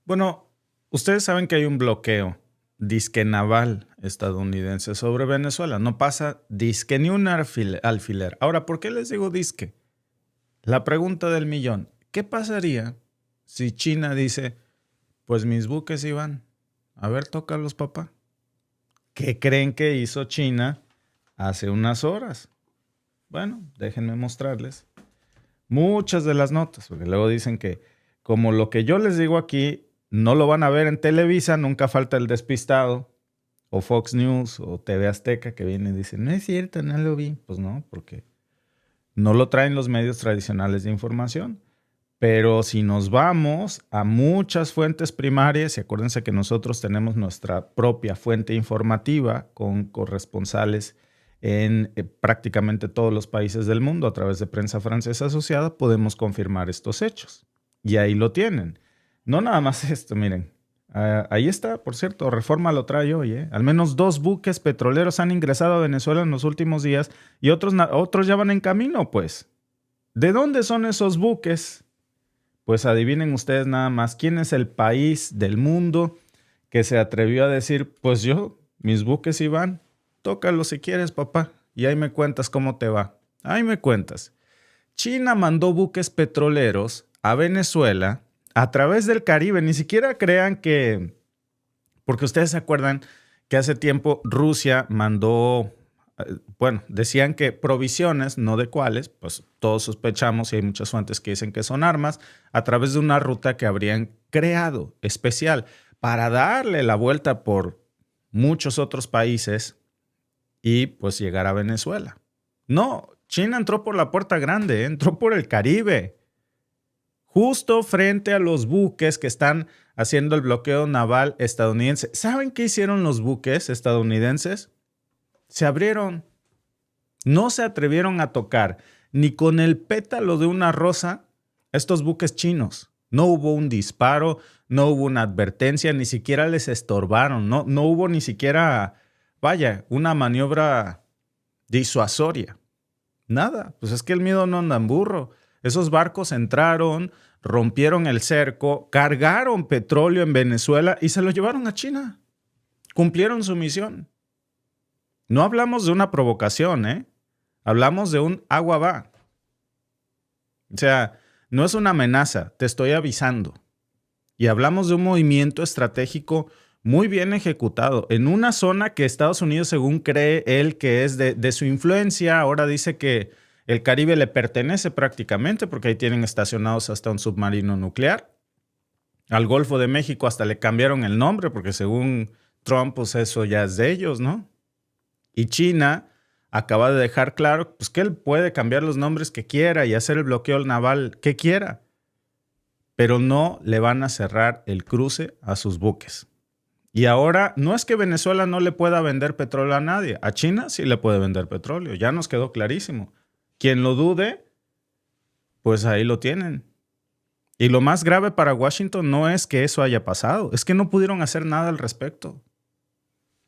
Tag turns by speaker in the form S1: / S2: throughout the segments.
S1: Bueno, ustedes saben que hay un bloqueo disque naval estadounidense sobre Venezuela. No pasa disque ni un alfiler. Ahora, ¿por qué les digo disque? La pregunta del millón. ¿Qué pasaría si China dice, pues mis buques iban? A ver, tócalos, papá. ¿Qué creen que hizo China hace unas horas? Bueno, déjenme mostrarles muchas de las notas, porque luego dicen que como lo que yo les digo aquí no lo van a ver en Televisa, nunca falta el despistado, o Fox News, o TV Azteca, que viene y dice, no es cierto, no lo vi. Pues no, porque no lo traen los medios tradicionales de información. Pero si nos vamos a muchas fuentes primarias, y acuérdense que nosotros tenemos nuestra propia fuente informativa con corresponsales en prácticamente todos los países del mundo a través de prensa francesa asociada, podemos confirmar estos hechos. Y ahí lo tienen. No nada más esto, miren. Ahí está, por cierto, Reforma lo trae hoy. Al menos 2 buques petroleros han ingresado a Venezuela en los últimos días y otros ya van en camino, pues. ¿De dónde son esos buques? Pues adivinen ustedes nada más quién es el país del mundo que se atrevió a decir, pues yo, mis buques iban, tócalo si quieres, papá, y ahí me cuentas cómo te va. Ahí me cuentas. China mandó buques petroleros a Venezuela a través del Caribe. Ni siquiera crean que, porque ustedes se acuerdan que hace tiempo Rusia mandó, bueno, decían que provisiones, no de cuáles, pues todos sospechamos y hay muchas fuentes que dicen que son armas, a través de una ruta que habrían creado especial para darle la vuelta por muchos otros países y pues llegar a Venezuela. No, China entró por la puerta grande, entró por el Caribe, justo frente a los buques que están haciendo el bloqueo naval estadounidense. ¿Saben qué hicieron los buques estadounidenses? Se abrieron. No se atrevieron a tocar ni con el pétalo de una rosa estos buques chinos. No hubo un disparo, no hubo una advertencia, ni siquiera les estorbaron, no hubo ni siquiera, vaya, una maniobra disuasoria. Nada, pues es que el miedo no anda en burro. Esos barcos entraron, rompieron el cerco, cargaron petróleo en Venezuela y se lo llevaron a China. Cumplieron su misión. No hablamos de una provocación, ¿eh? Hablamos de un agua va. O sea, no es una amenaza, te estoy avisando. Y hablamos de un movimiento estratégico muy bien ejecutado en una zona que Estados Unidos, según cree él que es de su influencia, ahora dice que el Caribe le pertenece prácticamente porque ahí tienen estacionados hasta un submarino nuclear. Al Golfo de México hasta le cambiaron el nombre porque según Trump, pues eso ya es de ellos, ¿no? Y China acaba de dejar claro pues, que él puede cambiar los nombres que quiera y hacer el bloqueo naval que quiera, pero no le van a cerrar el cruce a sus buques. Y ahora no es que Venezuela no le pueda vender petróleo a nadie. A China sí le puede vender petróleo. Ya nos quedó clarísimo. Quien lo dude, pues ahí lo tienen. Y lo más grave para Washington no es que eso haya pasado. Es que no pudieron hacer nada al respecto.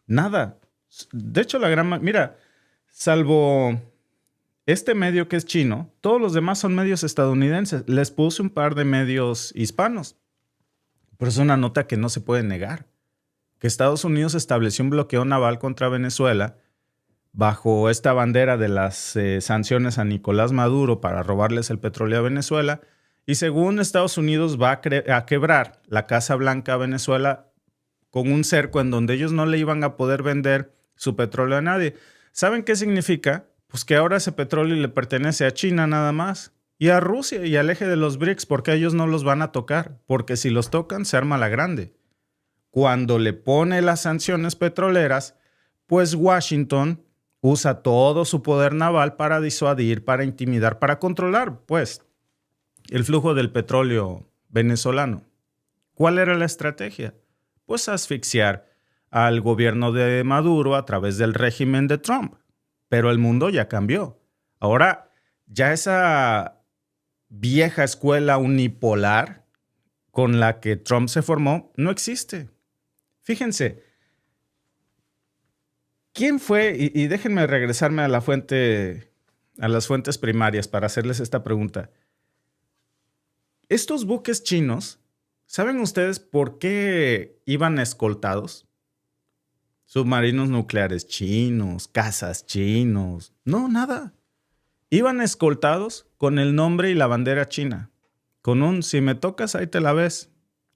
S1: Nada. De hecho, mira, salvo este medio que es chino, todos los demás son medios estadounidenses. Les puse un par de medios hispanos. Pero es una nota que no se puede negar. Que Estados Unidos estableció un bloqueo naval contra Venezuela bajo esta bandera de las sanciones a Nicolás Maduro para robarles el petróleo a Venezuela. Y según Estados Unidos va a quebrar la Casa Blanca a Venezuela con un cerco en donde ellos no le iban a poder vender su petróleo a nadie. ¿Saben qué significa? Pues que ahora ese petróleo le pertenece a China nada más y a Rusia y al eje de los BRICS porque ellos no los van a tocar, porque si los tocan se arma la grande. Cuando le pone las sanciones petroleras, pues Washington usa todo su poder naval para disuadir, para intimidar, para controlar, pues, el flujo del petróleo venezolano. ¿Cuál era la estrategia? Pues asfixiar al gobierno de Maduro a través del régimen de Trump. Pero el mundo ya cambió. Ahora, ya esa vieja escuela unipolar con la que Trump se formó no existe. Fíjense, ¿quién fue? Y déjenme regresarme a las fuentes primarias para hacerles esta pregunta. Estos buques chinos, ¿saben ustedes por qué iban escoltados? Submarinos nucleares chinos, cazas chinos. No, nada. Iban escoltados con el nombre y la bandera china. Con un "si me tocas, ahí te la ves".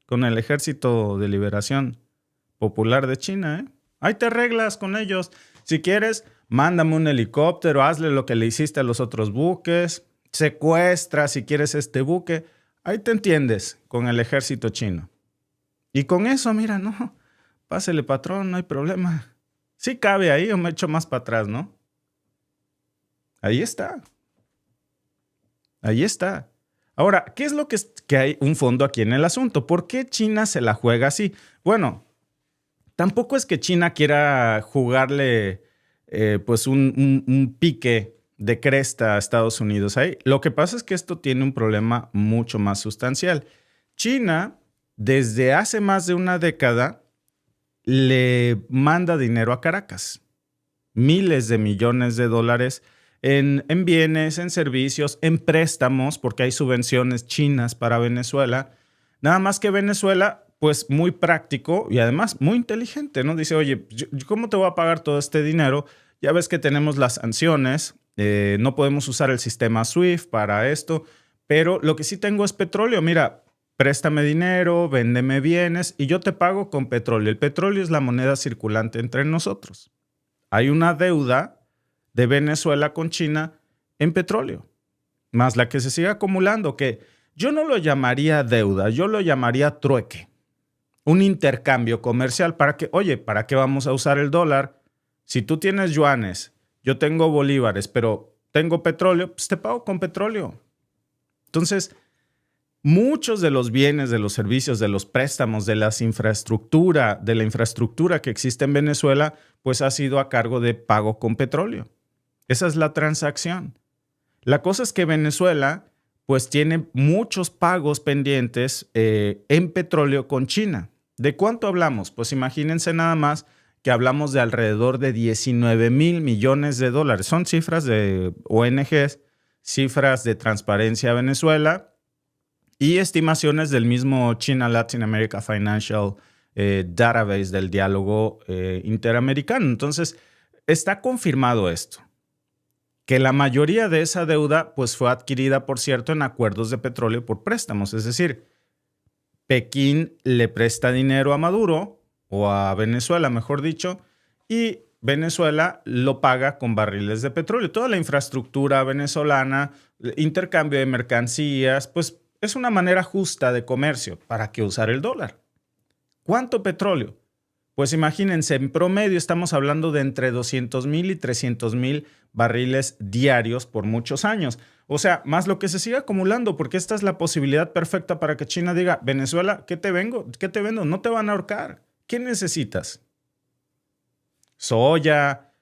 S1: Con el Ejército de Liberación Popular de China, ¿eh? Ahí te arreglas con ellos. Si quieres, mándame un helicóptero, hazle lo que le hiciste a los otros buques, secuestra si quieres este buque. Ahí te entiendes con el ejército chino. Y con eso, mira, no, pásele patrón, no hay problema. Sí cabe ahí o me echo más para atrás, ¿no? Ahí está. Ahí está. Ahora, ¿qué es lo que hay un fondo aquí en el asunto? ¿Por qué China se la juega así? Bueno, tampoco es que China quiera jugarle pues un pique de cresta a Estados Unidos ahí. Lo que pasa es que esto tiene un problema mucho más sustancial. China, desde hace más de una década, le manda dinero a Caracas. Miles de millones de dólares en bienes, en servicios, en préstamos, porque hay subvenciones chinas para Venezuela. Nada más que Venezuela, pues muy práctico y además muy inteligente, ¿no? Dice, oye, ¿cómo te voy a pagar todo este dinero? Ya ves que tenemos las sanciones, no podemos usar el sistema SWIFT para esto, pero lo que sí tengo es petróleo. Mira, préstame dinero, véndeme bienes y yo te pago con petróleo. El petróleo es la moneda circulante entre nosotros. Hay una deuda de Venezuela con China en petróleo, más la que se sigue acumulando, que yo no lo llamaría deuda, yo lo llamaría trueque, un intercambio comercial para que, oye, ¿para qué vamos a usar el dólar? Si tú tienes yuanes, yo tengo bolívares, pero tengo petróleo, pues te pago con petróleo. Entonces, muchos de los bienes, de los servicios, de los préstamos, de la infraestructura que existe en Venezuela, pues ha sido a cargo de pago con petróleo. Esa es la transacción. La cosa es que Venezuela pues tiene muchos pagos pendientes en petróleo con China. ¿De cuánto hablamos? Pues imagínense nada más que hablamos de alrededor de 19,000 millones de dólares. Son cifras de ONGs, cifras de Transparencia Venezuela y estimaciones del mismo China Latin America Financial Database del diálogo interamericano. Entonces, está confirmado esto, que la mayoría de esa deuda pues fue adquirida, por cierto, en acuerdos de petróleo por préstamos. Es decir, Pekín le presta dinero a Maduro, o a Venezuela, mejor dicho, y Venezuela lo paga con barriles de petróleo. Toda la infraestructura venezolana, intercambio de mercancías, pues es una manera justa de comercio. ¿Para qué usar el dólar? ¿Cuánto petróleo? Pues imagínense, en promedio estamos hablando de entre 200,000 y 300,000 barriles diarios por muchos años. O sea, más lo que se sigue acumulando, porque esta es la posibilidad perfecta para que China diga, Venezuela, ¿qué te vendo? No te van a ahorcar. ¿Qué necesitas? Soya,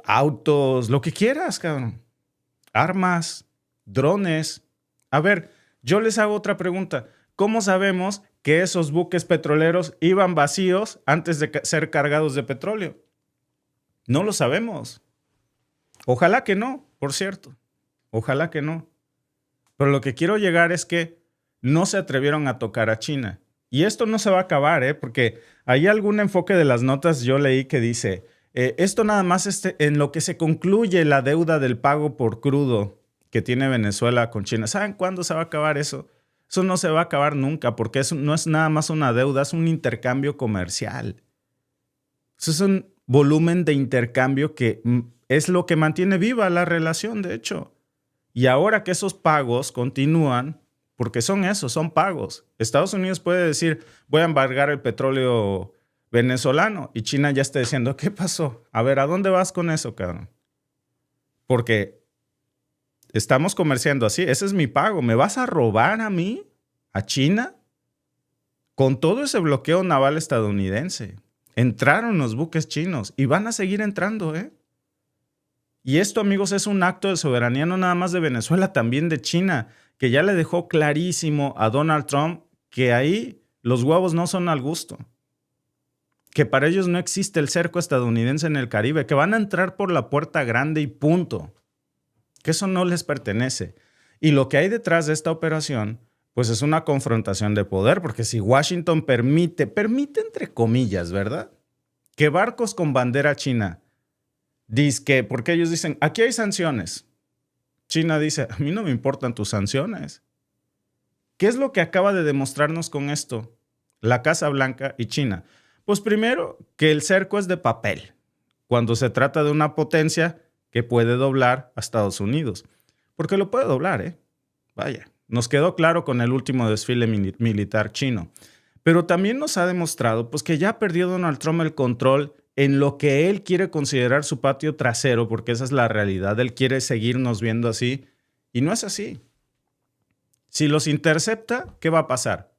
S1: autos, lo que quieras, cabrón. Armas, drones. A ver, yo les hago otra pregunta. ¿Cómo sabemos que esos buques petroleros iban vacíos antes de ser cargados de petróleo? No lo sabemos. Ojalá que no, por cierto. Ojalá que no. Pero lo que quiero llegar es que no se atrevieron a tocar a China. Y esto no se va a acabar, porque hay algún enfoque de las notas yo leí que dice, esto nada más en lo que se concluye la deuda del pago por crudo que tiene Venezuela con China. ¿Saben cuándo se va a acabar eso? Eso no se va a acabar nunca, porque eso no es nada más una deuda, es un intercambio comercial. Eso es un volumen de intercambio que es lo que mantiene viva la relación, de hecho. Y ahora que esos pagos continúan, porque son esos, son pagos. Estados Unidos puede decir, voy a embargar el petróleo venezolano, y China ya está diciendo, ¿qué pasó? A ver, ¿a dónde vas con eso, cabrón? Porque estamos comerciando así, ese es mi pago. ¿Me vas a robar a mí? ¿A China? Con todo ese bloqueo naval estadounidense, entraron los buques chinos y van a seguir entrando, ¿eh? Y esto, amigos, es un acto de soberanía no nada más de Venezuela, también de China, que ya le dejó clarísimo a Donald Trump que ahí los huevos no son al gusto, que para ellos no existe el cerco estadounidense en el Caribe, que van a entrar por la puerta grande y punto, que eso no les pertenece. Y lo que hay detrás de esta operación Pues es una confrontación de poder, porque si Washington permite entre comillas, ¿verdad? Que barcos con bandera china, dizque, porque ellos dicen, aquí hay sanciones. China dice, a mí no me importan tus sanciones. ¿Qué es lo que acaba de demostrarnos con esto? La Casa Blanca y China. Pues primero, que el cerco es de papel, cuando se trata de una potencia que puede doblar a Estados Unidos. Porque lo puede doblar, ¿eh? Vaya, nos quedó claro con el último desfile militar chino. Pero también nos ha demostrado pues, que ya perdió Donald Trump el control en lo que él quiere considerar su patio trasero, porque esa es la realidad. Él quiere seguirnos viendo así, y no es así. Si los intercepta, ¿qué va a pasar?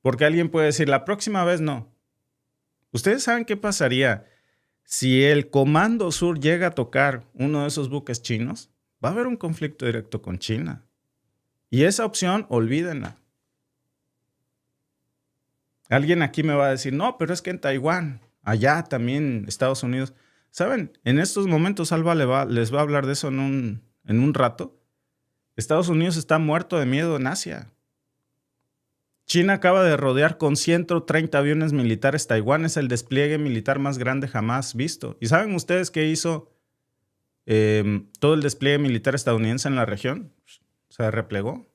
S1: Porque alguien puede decir, la próxima vez no. ¿Ustedes saben qué pasaría si el Comando Sur llega a tocar uno de esos buques chinos? Va a haber un conflicto directo con China. Y esa opción, olvídenla. Alguien aquí me va a decir, no, pero es que en Taiwán, allá también Estados Unidos. ¿Saben? En estos momentos Alba les va a hablar de eso en un rato. Estados Unidos está muerto de miedo en Asia. China acaba de rodear con 130 aviones militares Taiwán. Es el despliegue militar más grande jamás visto. ¿Y saben ustedes qué hizo todo el despliegue militar estadounidense en la región? Se replegó.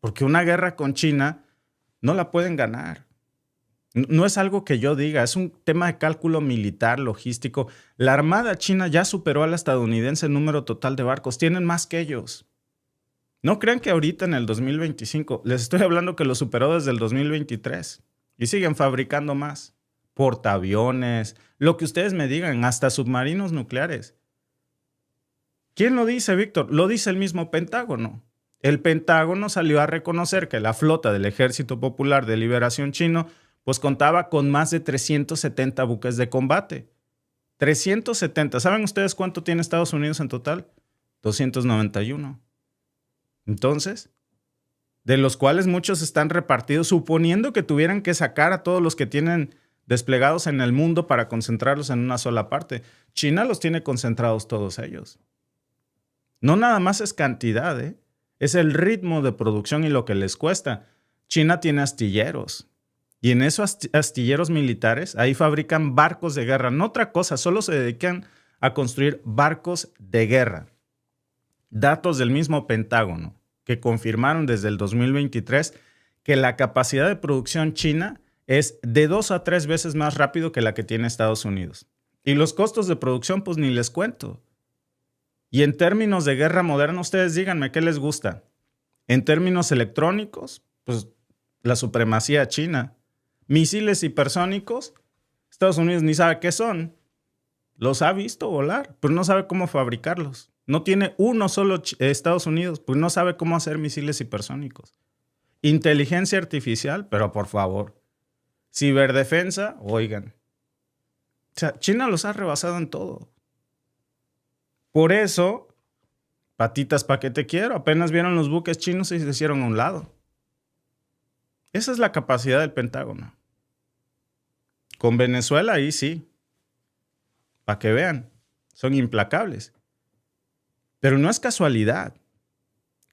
S1: Porque una guerra con China no la pueden ganar. No es algo que yo diga, es un tema de cálculo militar, logístico. La Armada China ya superó a la estadounidense en número total de barcos. Tienen más que ellos. No crean que ahorita en el 2025, les estoy hablando que lo superó desde el 2023 y siguen fabricando más. Portaaviones, lo que ustedes me digan, hasta submarinos nucleares. ¿Quién lo dice, Víctor? Lo dice el mismo Pentágono. El Pentágono salió a reconocer que la flota del Ejército Popular de Liberación Chino pues contaba con más de 370 buques de combate. 370. ¿Saben ustedes cuánto tiene Estados Unidos en total? 291. Entonces, de los cuales muchos están repartidos, suponiendo que tuvieran que sacar a todos los que tienen desplegados en el mundo para concentrarlos en una sola parte. China los tiene concentrados todos ellos. No nada más es cantidad, ¿eh? Es el ritmo de producción y lo que les cuesta. China tiene astilleros. Y en esos astilleros militares, ahí fabrican barcos de guerra. No otra cosa, solo se dedican a construir barcos de guerra. Datos del mismo Pentágono, que confirmaron desde el 2023 que la capacidad de producción china es de 2 a 3 veces más rápido que la que tiene Estados Unidos. Y los costos de producción, pues ni les cuento. Y en términos de guerra moderna, ustedes díganme qué les gusta. En términos electrónicos, pues la supremacía china. Misiles hipersónicos, Estados Unidos ni sabe qué son. Los ha visto volar, pero no sabe cómo fabricarlos. No tiene uno solo Estados Unidos, pues no sabe cómo hacer misiles hipersónicos. Inteligencia artificial, pero por favor. Ciberdefensa, oigan. O sea, China los ha rebasado en todo. Por eso, patitas pa' que te quiero, apenas vieron los buques chinos y se hicieron a un lado. Esa es la capacidad del Pentágono. Con Venezuela, ahí sí. Para que vean, son implacables. Pero no es casualidad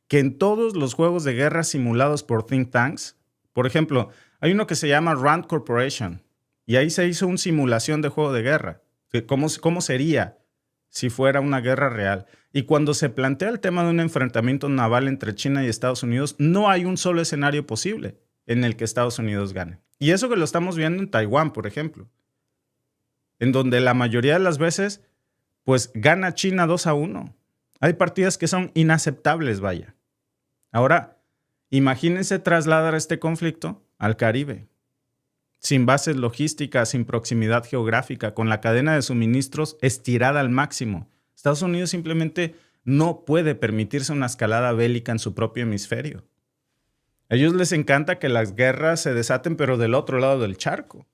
S1: que en todos los juegos de guerra simulados por think tanks, por ejemplo, hay uno que se llama Rand Corporation, y ahí se hizo una simulación de juego de guerra. ¿Cómo sería si fuera una guerra real? Y cuando se plantea el tema de un enfrentamiento naval entre China y Estados Unidos, no hay un solo escenario posible en el que Estados Unidos gane. Y eso que lo estamos viendo en Taiwán, por ejemplo, en donde la mayoría de las veces, pues gana China 2-1. Hay partidas que son inaceptables, vaya. Ahora, imagínense trasladar este conflicto al Caribe, sin bases logísticas, sin proximidad geográfica, con la cadena de suministros estirada al máximo. Estados Unidos simplemente no puede permitirse una escalada bélica en su propio hemisferio. A ellos les encanta que las guerras se desaten, pero del otro lado del charco,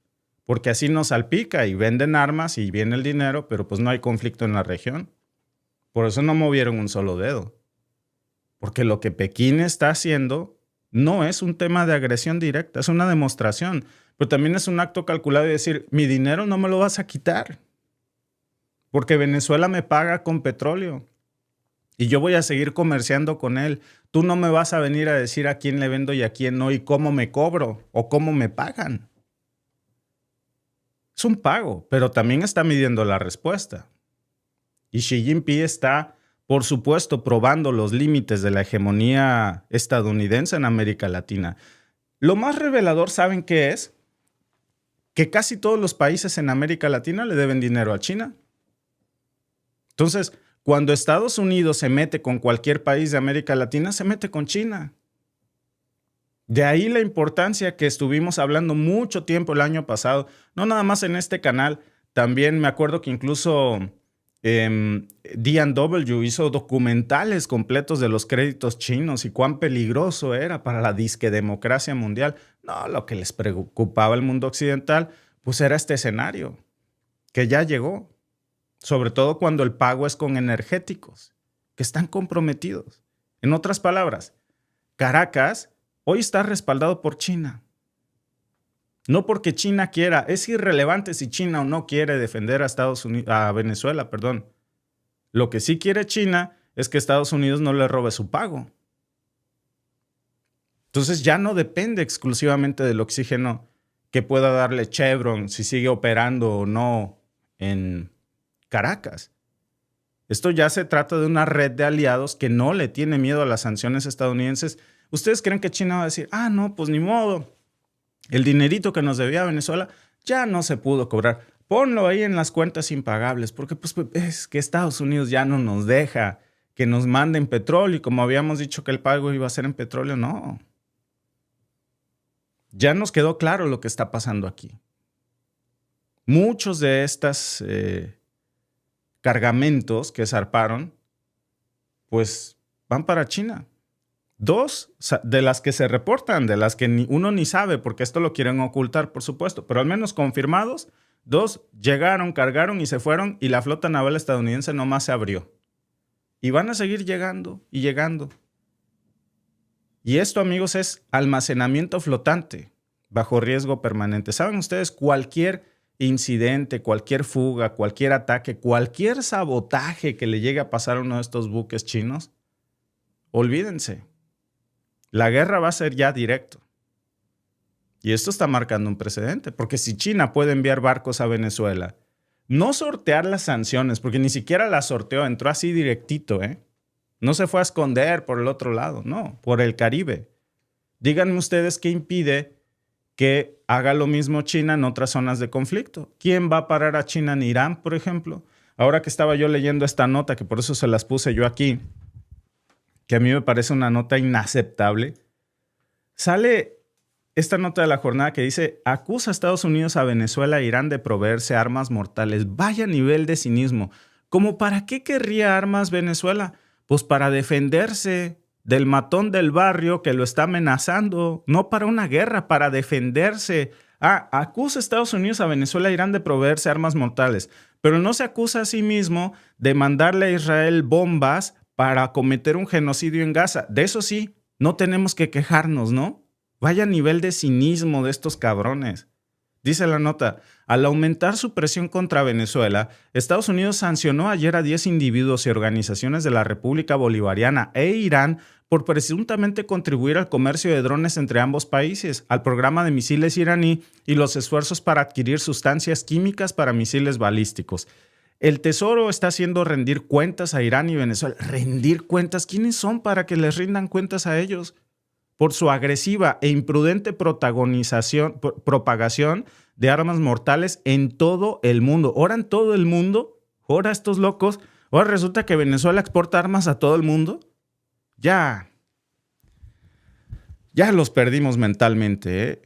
S1: porque así nos salpica y venden armas y viene el dinero, pero pues no hay conflicto en la región. Por eso no movieron un solo dedo. Porque lo que Pekín está haciendo no es un tema de agresión directa, es una demostración, pero también es un acto calculado de decir, mi dinero no me lo vas a quitar, porque Venezuela me paga con petróleo y yo voy a seguir comerciando con él. Tú no me vas a venir a decir a quién le vendo y a quién no y cómo me cobro o cómo me pagan. Es un pago, pero también está midiendo la respuesta. Y Xi Jinping está, por supuesto, probando los límites de la hegemonía estadounidense en América Latina. Lo más revelador, ¿saben qué es? Que casi todos los países en América Latina le deben dinero a China. Entonces, cuando Estados Unidos se mete con cualquier país de América Latina, se mete con China. De ahí la importancia que estuvimos hablando mucho tiempo el año pasado, no nada más en este canal, también me acuerdo que incluso D&W hizo documentales completos de los créditos chinos y cuán peligroso era para la disque democracia mundial. No, lo que les preocupaba al mundo occidental, pues era este escenario, que ya llegó. Sobre todo cuando el pago es con energéticos, que están comprometidos. En otras palabras, Caracas hoy está respaldado por China. No porque China quiera, es irrelevante si China o no quiere defender a Venezuela, perdón. Lo que sí quiere China es que Estados Unidos no le robe su pago. Entonces ya no depende exclusivamente del oxígeno que pueda darle Chevron si sigue operando o no en Caracas. Esto ya se trata de una red de aliados que no le tiene miedo a las sanciones estadounidenses. ¿Ustedes creen que China va a decir, no, pues ni modo, el dinerito que nos debía Venezuela ya no se pudo cobrar? Ponlo ahí en las cuentas impagables, porque pues es que Estados Unidos ya no nos deja que nos manden petróleo y como habíamos dicho que el pago iba a ser en petróleo, no. Ya nos quedó claro lo que está pasando aquí. Muchos de estas cargamentos que zarparon, pues van para China. 2 de las que se reportan, de las que uno ni sabe, porque esto lo quieren ocultar, por supuesto, pero al menos confirmados, 2 llegaron, cargaron y se fueron y la flota naval estadounidense nomás se abrió. Y van a seguir llegando y llegando. Y esto, amigos, es almacenamiento flotante bajo riesgo permanente. ¿Saben ustedes? Cualquier incidente, cualquier fuga, cualquier ataque, cualquier sabotaje que le llegue a pasar a uno de estos buques chinos, olvídense. La guerra va a ser ya directo. Y esto está marcando un precedente, porque si China puede enviar barcos a Venezuela, no sortear las sanciones, porque ni siquiera las sorteó, entró así directito, No se fue a esconder por el otro lado, no, por el Caribe. Díganme ustedes qué impide que haga lo mismo China en otras zonas de conflicto. ¿Quién va a parar a China en Irán, por ejemplo? Ahora que estaba yo leyendo esta nota, que por eso se las puse yo aquí, que a mí me parece una nota inaceptable, sale esta nota de la jornada que dice: acusa a Estados Unidos a Venezuela e Irán de proveerse armas mortales. Vaya nivel de cinismo. ¿Cómo para qué querría armas Venezuela? Pues para defenderse del matón del barrio que lo está amenazando, no para una guerra, para defenderse. Acusa a Estados Unidos a Venezuela e Irán de proveerse armas mortales, pero no se acusa a sí mismo de mandarle a Israel bombas para cometer un genocidio en Gaza. De eso sí, no tenemos que quejarnos, ¿no? Vaya nivel de cinismo de estos cabrones. Dice la nota: al aumentar su presión contra Venezuela, Estados Unidos sancionó ayer a 10 individuos y organizaciones de la República Bolivariana e Irán por presuntamente contribuir al comercio de drones entre ambos países, al programa de misiles iraní y los esfuerzos para adquirir sustancias químicas para misiles balísticos. El Tesoro está haciendo rendir cuentas a Irán y Venezuela. ¿Rendir cuentas? ¿Quiénes son para que les rindan cuentas a ellos? Por su agresiva e imprudente propagación de armas mortales en todo el mundo. Ahora en todo el mundo, ahora estos locos, ahora resulta que Venezuela exporta armas a todo el mundo. Ya los perdimos mentalmente,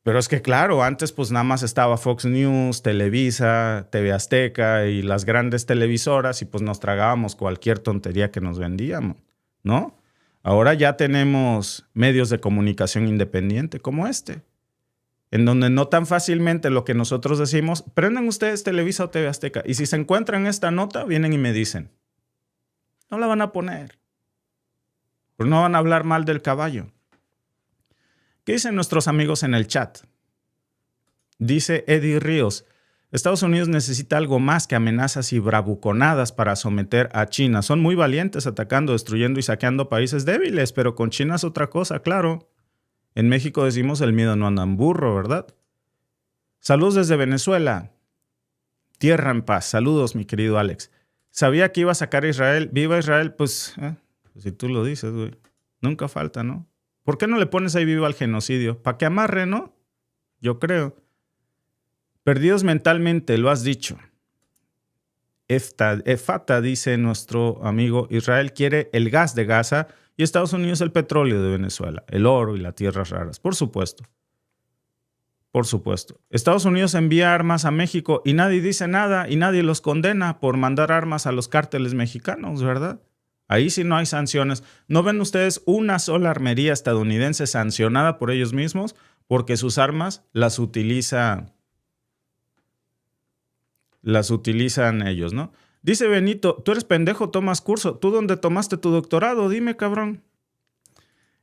S1: Pero es que claro, antes pues nada más estaba Fox News, Televisa, TV Azteca y las grandes televisoras y pues nos tragábamos cualquier tontería que nos vendíamos, ¿no? Ahora ya tenemos medios de comunicación independiente como este, en donde no tan fácilmente lo que nosotros decimos, prendan ustedes Televisa o TV Azteca y si se encuentran esta nota, vienen y me dicen, no la van a poner, pero no van a hablar mal del caballo. ¿Qué dicen nuestros amigos en el chat? Dice Eddie Ríos, Estados Unidos necesita algo más que amenazas y bravuconadas para someter a China. Son muy valientes atacando, destruyendo y saqueando países débiles, pero con China es otra cosa, claro. En México decimos el miedo no anda en burro, ¿verdad? Saludos desde Venezuela. Tierra en paz. Saludos, mi querido Alex. Sabía que iba a sacar a Israel. Viva Israel, pues si tú lo dices, güey. Nunca falta, ¿no? ¿Por qué no le pones ahí viva al genocidio? ¿Para que amarre, no? Yo creo. Perdidos mentalmente, lo has dicho. Efata, dice nuestro amigo, Israel quiere el gas de Gaza y Estados Unidos el petróleo de Venezuela, el oro y las tierras raras. Por supuesto. Por supuesto. Estados Unidos envía armas a México y nadie dice nada y nadie los condena por mandar armas a los cárteles mexicanos, ¿verdad? Ahí sí no hay sanciones. ¿No ven ustedes una sola armería estadounidense sancionada por ellos mismos? Porque sus armas las utilizan ellos, ¿no? Dice Benito, tú eres pendejo, tomas curso. ¿Tú dónde tomaste tu doctorado? Dime, cabrón.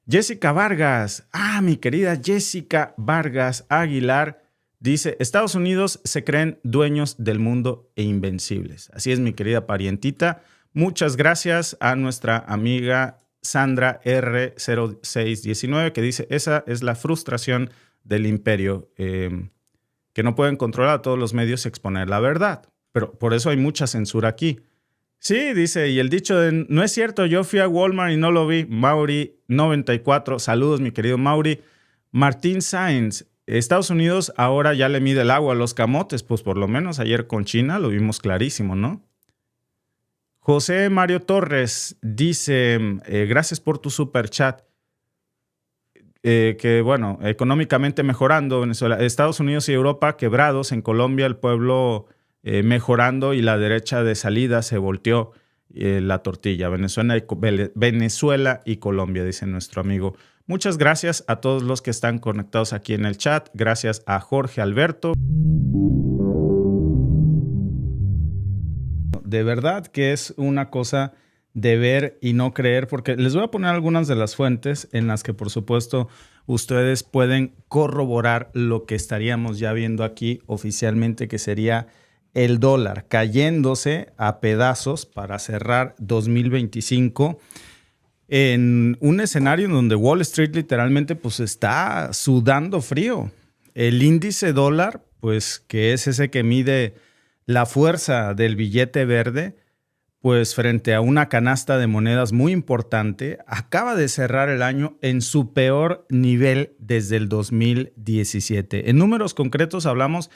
S1: Jessica Vargas. Mi querida Jessica Vargas Aguilar dice, Estados Unidos se creen dueños del mundo e invencibles. Así es, mi querida parientita. Muchas gracias a nuestra amiga Sandra R0619 que dice, esa es la frustración del imperio, que no pueden controlar a todos los medios y exponer la verdad. Pero por eso hay mucha censura aquí. Sí, dice, y el dicho de no es cierto, yo fui a Walmart y no lo vi. Mauri94, saludos mi querido Mauri. Martín Sáenz, Estados Unidos ahora ya le mide el agua a los camotes, pues por lo menos ayer con China lo vimos clarísimo, ¿no? José Mario Torres dice, gracias por tu super chat. Que bueno, económicamente mejorando Venezuela, Estados Unidos y Europa quebrados, en Colombia el pueblo mejorando y la derecha de salida se volteó la tortilla. Venezuela y Colombia, dice nuestro amigo. Muchas gracias a todos los que están conectados aquí en el chat. Gracias a Jorge Alberto. De verdad que es una cosa de ver y no creer, porque les voy a poner algunas de las fuentes en las que, por supuesto, ustedes pueden corroborar lo que estaríamos ya viendo aquí oficialmente, que sería el dólar cayéndose a pedazos para cerrar 2025 en un escenario en donde Wall Street literalmente pues está sudando frío. El índice dólar, pues que es ese que mide la fuerza del billete verde, pues frente a una canasta de monedas muy importante, acaba de cerrar el año en su peor nivel desde el 2017. En números concretos hablamos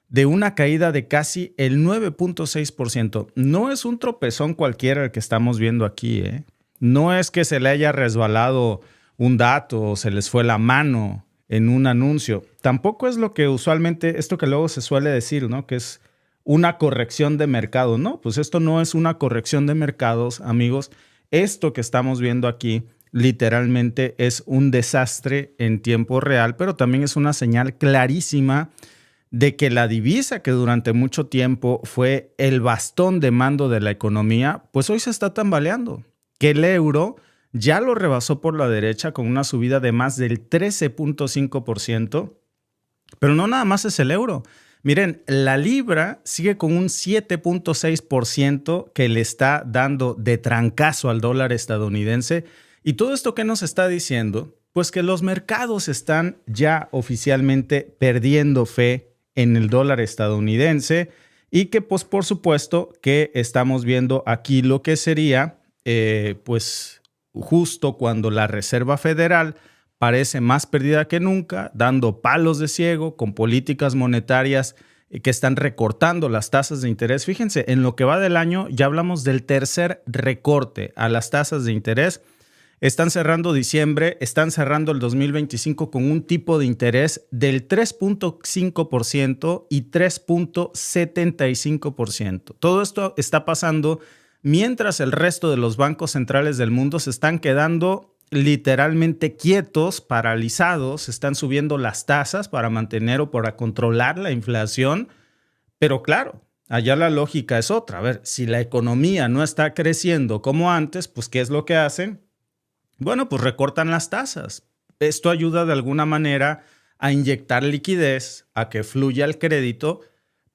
S1: de una caída de casi el 9.6%. No es un tropezón cualquiera el que estamos viendo aquí, ¿eh? No es que se le haya resbalado un dato o se les fue la mano en un anuncio. Tampoco es lo que usualmente, esto que luego se suele decir, ¿no? Que es una corrección de mercado. No, pues esto no es una corrección de mercados, amigos. Esto que estamos viendo aquí literalmente es un desastre en tiempo real, pero también es una señal clarísima de que la divisa que durante mucho tiempo fue el bastón de mando de la economía, pues hoy se está tambaleando. Que el euro ya lo rebasó por la derecha con una subida de más del 13.5%, pero no nada más es el euro. Miren, la libra sigue con un 7.6% que le está dando de trancazo al dólar estadounidense. ¿Y todo esto qué nos está diciendo? Pues que los mercados están ya oficialmente perdiendo fe en el dólar estadounidense y que pues por supuesto que estamos viendo aquí lo que sería pues justo cuando la Reserva Federal parece más perdida que nunca, dando palos de ciego con políticas monetarias que están recortando las tasas de interés. Fíjense, en lo que va del año ya hablamos del tercer recorte a las tasas de interés. Están cerrando diciembre, están cerrando el 2025 con un tipo de interés del 3.5% y 3.75%. Todo esto está pasando mientras el resto de los bancos centrales del mundo se están quedando literalmente quietos, paralizados, están subiendo las tasas para mantener o para controlar la inflación. Pero claro, allá la lógica es otra. A ver, si la economía no está creciendo como antes, pues ¿qué es lo que hacen? Bueno, pues recortan las tasas. Esto ayuda de alguna manera a inyectar liquidez, a que fluya el crédito,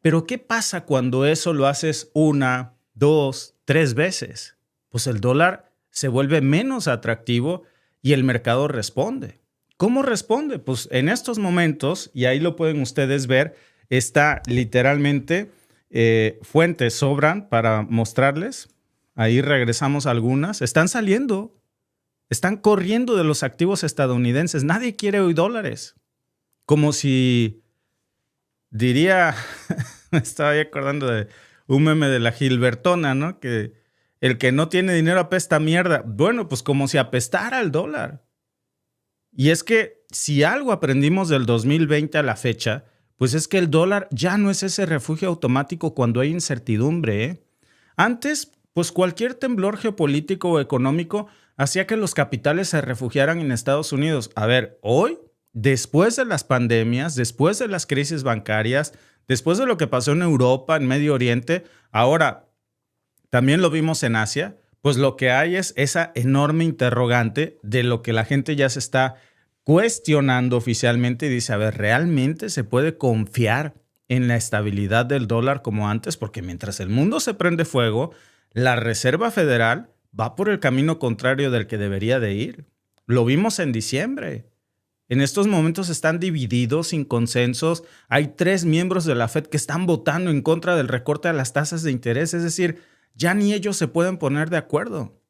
S1: Pero ¿qué pasa cuando eso lo haces 1, 2, 3 veces? Pues el dólar se vuelve menos atractivo y el mercado responde. ¿Cómo responde? Pues en estos momentos, y ahí lo pueden ustedes ver, está literalmente fuentes sobran para mostrarles. Ahí regresamos a algunas. Están saliendo, están corriendo de los activos estadounidenses. Nadie quiere hoy dólares. Como si, diría, me estaba ahí acordando de un meme de la Gilbertona, ¿no? Que el que no tiene dinero apesta mierda. Bueno, pues como si apestara el dólar. Y es que si algo aprendimos del 2020 a la fecha, pues es que el dólar ya no es ese refugio automático cuando hay incertidumbre, ¿eh? Antes, pues cualquier temblor geopolítico o económico hacía que los capitales se refugiaran en Estados Unidos. A ver, hoy, después de las pandemias, después de las crisis bancarias, después de lo que pasó en Europa, en Medio Oriente, ahora también lo vimos en Asia, pues lo que hay es esa enorme interrogante de lo que la gente ya se está cuestionando oficialmente y dice, a ver, ¿realmente se puede confiar en la estabilidad del dólar como antes? Porque mientras el mundo se prende fuego, la Reserva Federal va por el camino contrario del que debería de ir. Lo vimos en diciembre. En estos momentos están divididos, sin consensos. Hay 3 miembros de la Fed que están votando en contra del recorte a las tasas de interés. Es decir, ya ni ellos se pueden poner de acuerdo.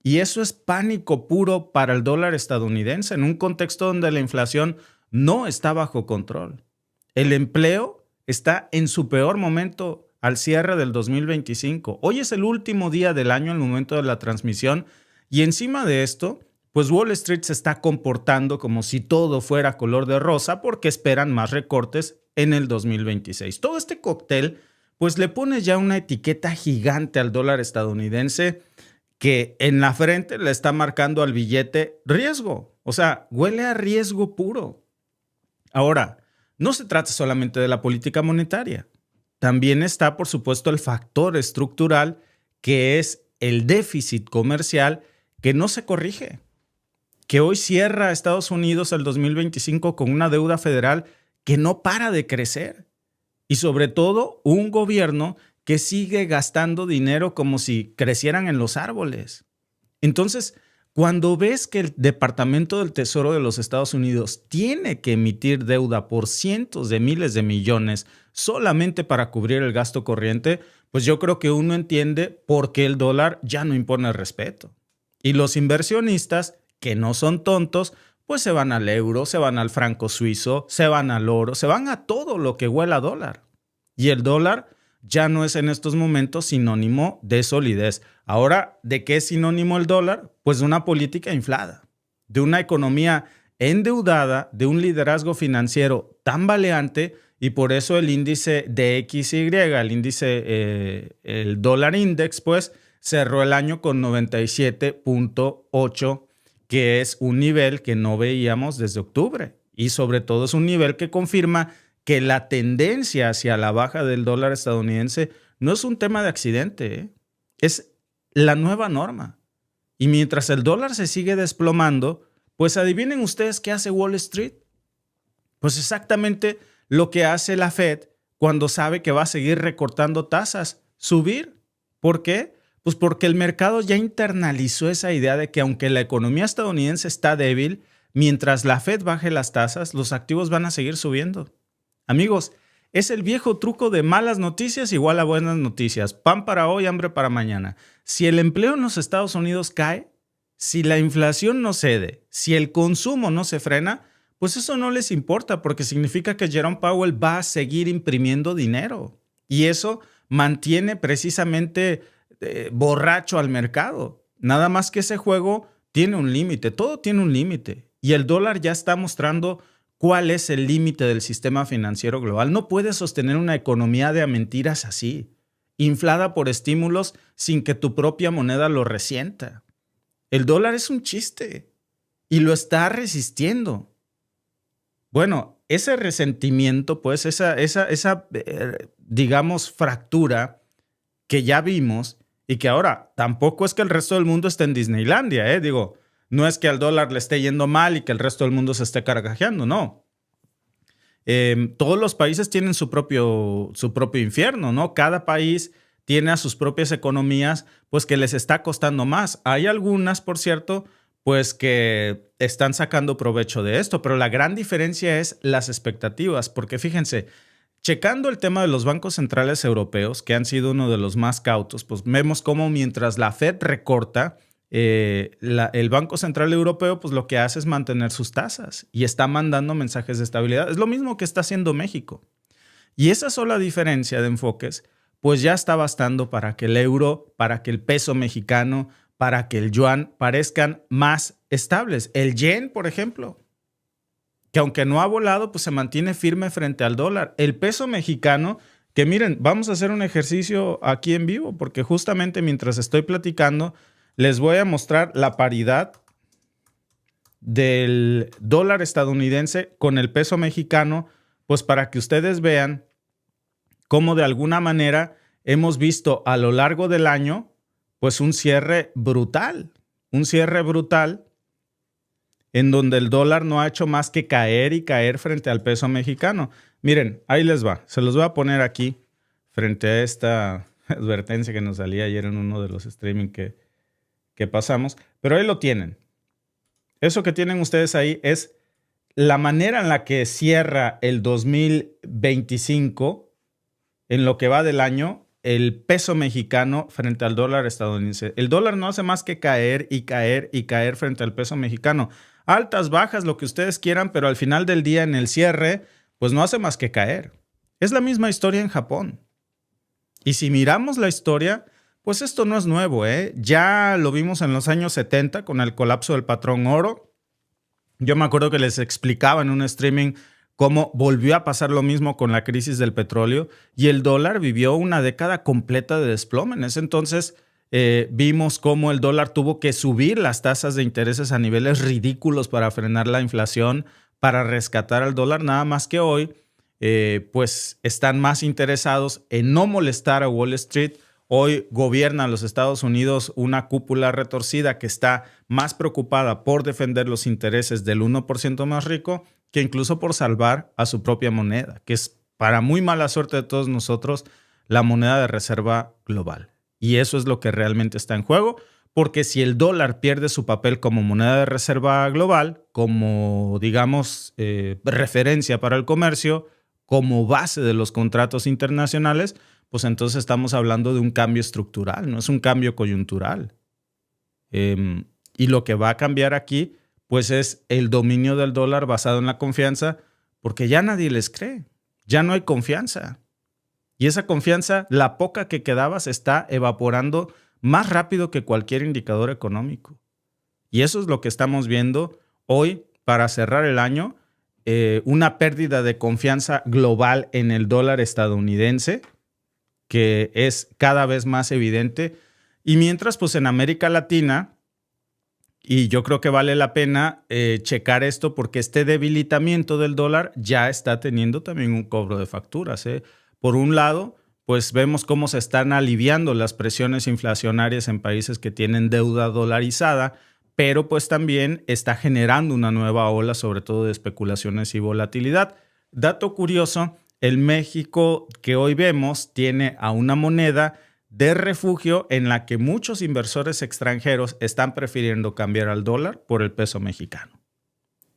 S1: Y eso es pánico puro para el dólar estadounidense en un contexto donde la inflación no está bajo control. El empleo está en su peor momento al cierre del 2025. Hoy es el último día del año, el momento de la transmisión, y encima de esto, pues Wall Street se está comportando como si todo fuera color de rosa porque esperan más recortes en el 2026. Todo este cóctel pues le pone ya una etiqueta gigante al dólar estadounidense que en la frente le está marcando al billete riesgo. O sea, huele a riesgo puro. Ahora, no se trata solamente de la política monetaria. También está, por supuesto, el factor estructural que es el déficit comercial que no se corrige. Que hoy cierra Estados Unidos el 2025 con una deuda federal que no para de crecer. Y sobre todo, un gobierno que sigue gastando dinero como si crecieran en los árboles. Entonces, cuando ves que el Departamento del Tesoro de los Estados Unidos tiene que emitir deuda por cientos de miles de millones solamente para cubrir el gasto corriente, pues yo creo que uno entiende por qué el dólar ya no impone respeto. Y los inversionistas, que no son tontos, pues se van al euro, se van al franco suizo, se van al oro, se van a todo lo que huela a dólar. Y el dólar ya no es en estos momentos sinónimo de solidez. Ahora, ¿de qué es sinónimo el dólar? Pues de una política inflada, de una economía endeudada, de un liderazgo financiero tambaleante, y por eso el índice DXY, el índice, el dólar index, pues cerró el año con 97.8, que es un nivel que no veíamos desde octubre. Y sobre todo es un nivel que confirma que la tendencia hacia la baja del dólar estadounidense no es un tema de accidente, ¿eh? Es la nueva norma. Y mientras el dólar se sigue desplomando, pues adivinen ustedes qué hace Wall Street. Pues exactamente lo que hace la Fed cuando sabe que va a seguir recortando tasas, subir. ¿Por qué? Pues porque el mercado ya internalizó esa idea de que aunque la economía estadounidense está débil, mientras la Fed baje las tasas, los activos van a seguir subiendo. Amigos, es el viejo truco de malas noticias igual a buenas noticias. Pan para hoy, hambre para mañana. Si el empleo en los Estados Unidos cae, si la inflación no cede, si el consumo no se frena, pues eso no les importa porque significa que Jerome Powell va a seguir imprimiendo dinero. Y eso mantiene precisamente borracho al mercado. Nada más que ese juego tiene un límite, todo tiene un límite. Y el dólar ya está mostrando cuál es el límite del sistema financiero global. No puedes sostener una economía de mentiras así, inflada por estímulos sin que tu propia moneda lo resienta. El dólar es un chiste y lo está resistiendo. Bueno, ese resentimiento, pues esa digamos, fractura que ya vimos y que ahora tampoco es que el resto del mundo esté en Disneylandia, Digo, no es que al dólar le esté yendo mal y que el resto del mundo se esté carcajeando, no. todos los países tienen su propio infierno, ¿no? Cada país tiene a sus propias economías, pues que les está costando más. Hay algunas, por cierto, pues que están sacando provecho de esto, pero la gran diferencia es las expectativas, porque fíjense, checando el tema de los bancos centrales europeos, que han sido uno de los más cautos, pues vemos cómo mientras la Fed recorta, el Banco Central Europeo pues lo que hace es mantener sus tasas y está mandando mensajes de estabilidad. Es lo mismo que está haciendo México. Y esa sola diferencia de enfoques pues ya está bastando para que el euro, para que el peso mexicano, para que el yuan parezcan más estables. El yen, por ejemplo, que aunque no ha volado, pues se mantiene firme frente al dólar. El peso mexicano, que miren, vamos a hacer un ejercicio aquí en vivo, porque justamente mientras estoy platicando, les voy a mostrar la paridad del dólar estadounidense con el peso mexicano, pues para que ustedes vean cómo de alguna manera hemos visto a lo largo del año, pues un cierre brutal en donde el dólar no ha hecho más que caer y caer frente al peso mexicano. Miren, ahí les va. Se los voy a poner aquí frente a esta advertencia que nos salía ayer en uno de los streaming que pasamos. Pero ahí lo tienen. Eso que tienen ustedes ahí es la manera en la que cierra el 2025, en lo que va del año, el peso mexicano frente al dólar estadounidense. El dólar no hace más que caer y caer y caer frente al peso mexicano. Altas, bajas, lo que ustedes quieran, pero al final del día en el cierre, pues no hace más que caer. Es la misma historia en Japón. Y si miramos la historia, pues esto no es nuevo, ¿eh? Ya lo vimos en los años 70 con el colapso del patrón oro. Yo me acuerdo que les explicaba en un streaming cómo volvió a pasar lo mismo con la crisis del petróleo y el dólar vivió una década completa de desplome. En ese entonces vimos cómo el dólar tuvo que subir las tasas de intereses a niveles ridículos para frenar la inflación, para rescatar al dólar, nada más que hoy pues están más interesados en no molestar a Wall Street. Hoy gobierna los Estados Unidos una cúpula retorcida que está más preocupada por defender los intereses del 1% más rico que incluso por salvar a su propia moneda, que es para muy mala suerte de todos nosotros la moneda de reserva global. Y eso es lo que realmente está en juego, porque si el dólar pierde su papel como moneda de reserva global, como digamos referencia para el comercio, como base de los contratos internacionales, pues entonces estamos hablando de un cambio estructural, no es un cambio coyuntural. Y lo que va a cambiar aquí, pues es el dominio del dólar basado en la confianza, porque ya nadie les cree, ya no hay confianza. Y esa confianza, la poca que quedaba, se está evaporando más rápido que cualquier indicador económico. Y eso es lo que estamos viendo hoy para cerrar el año, una pérdida de confianza global en el dólar estadounidense, que es cada vez más evidente. Y mientras, pues en América Latina, y yo creo que vale la pena checar esto porque este debilitamiento del dólar ya está teniendo también un cobro de facturas. Por un lado, pues vemos cómo se están aliviando las presiones inflacionarias en países que tienen deuda dolarizada, pero pues también está generando una nueva ola, sobre todo de especulaciones y volatilidad. Dato curioso, el México que hoy vemos tiene a una moneda de refugio en la que muchos inversores extranjeros están prefiriendo cambiar al dólar por el peso mexicano.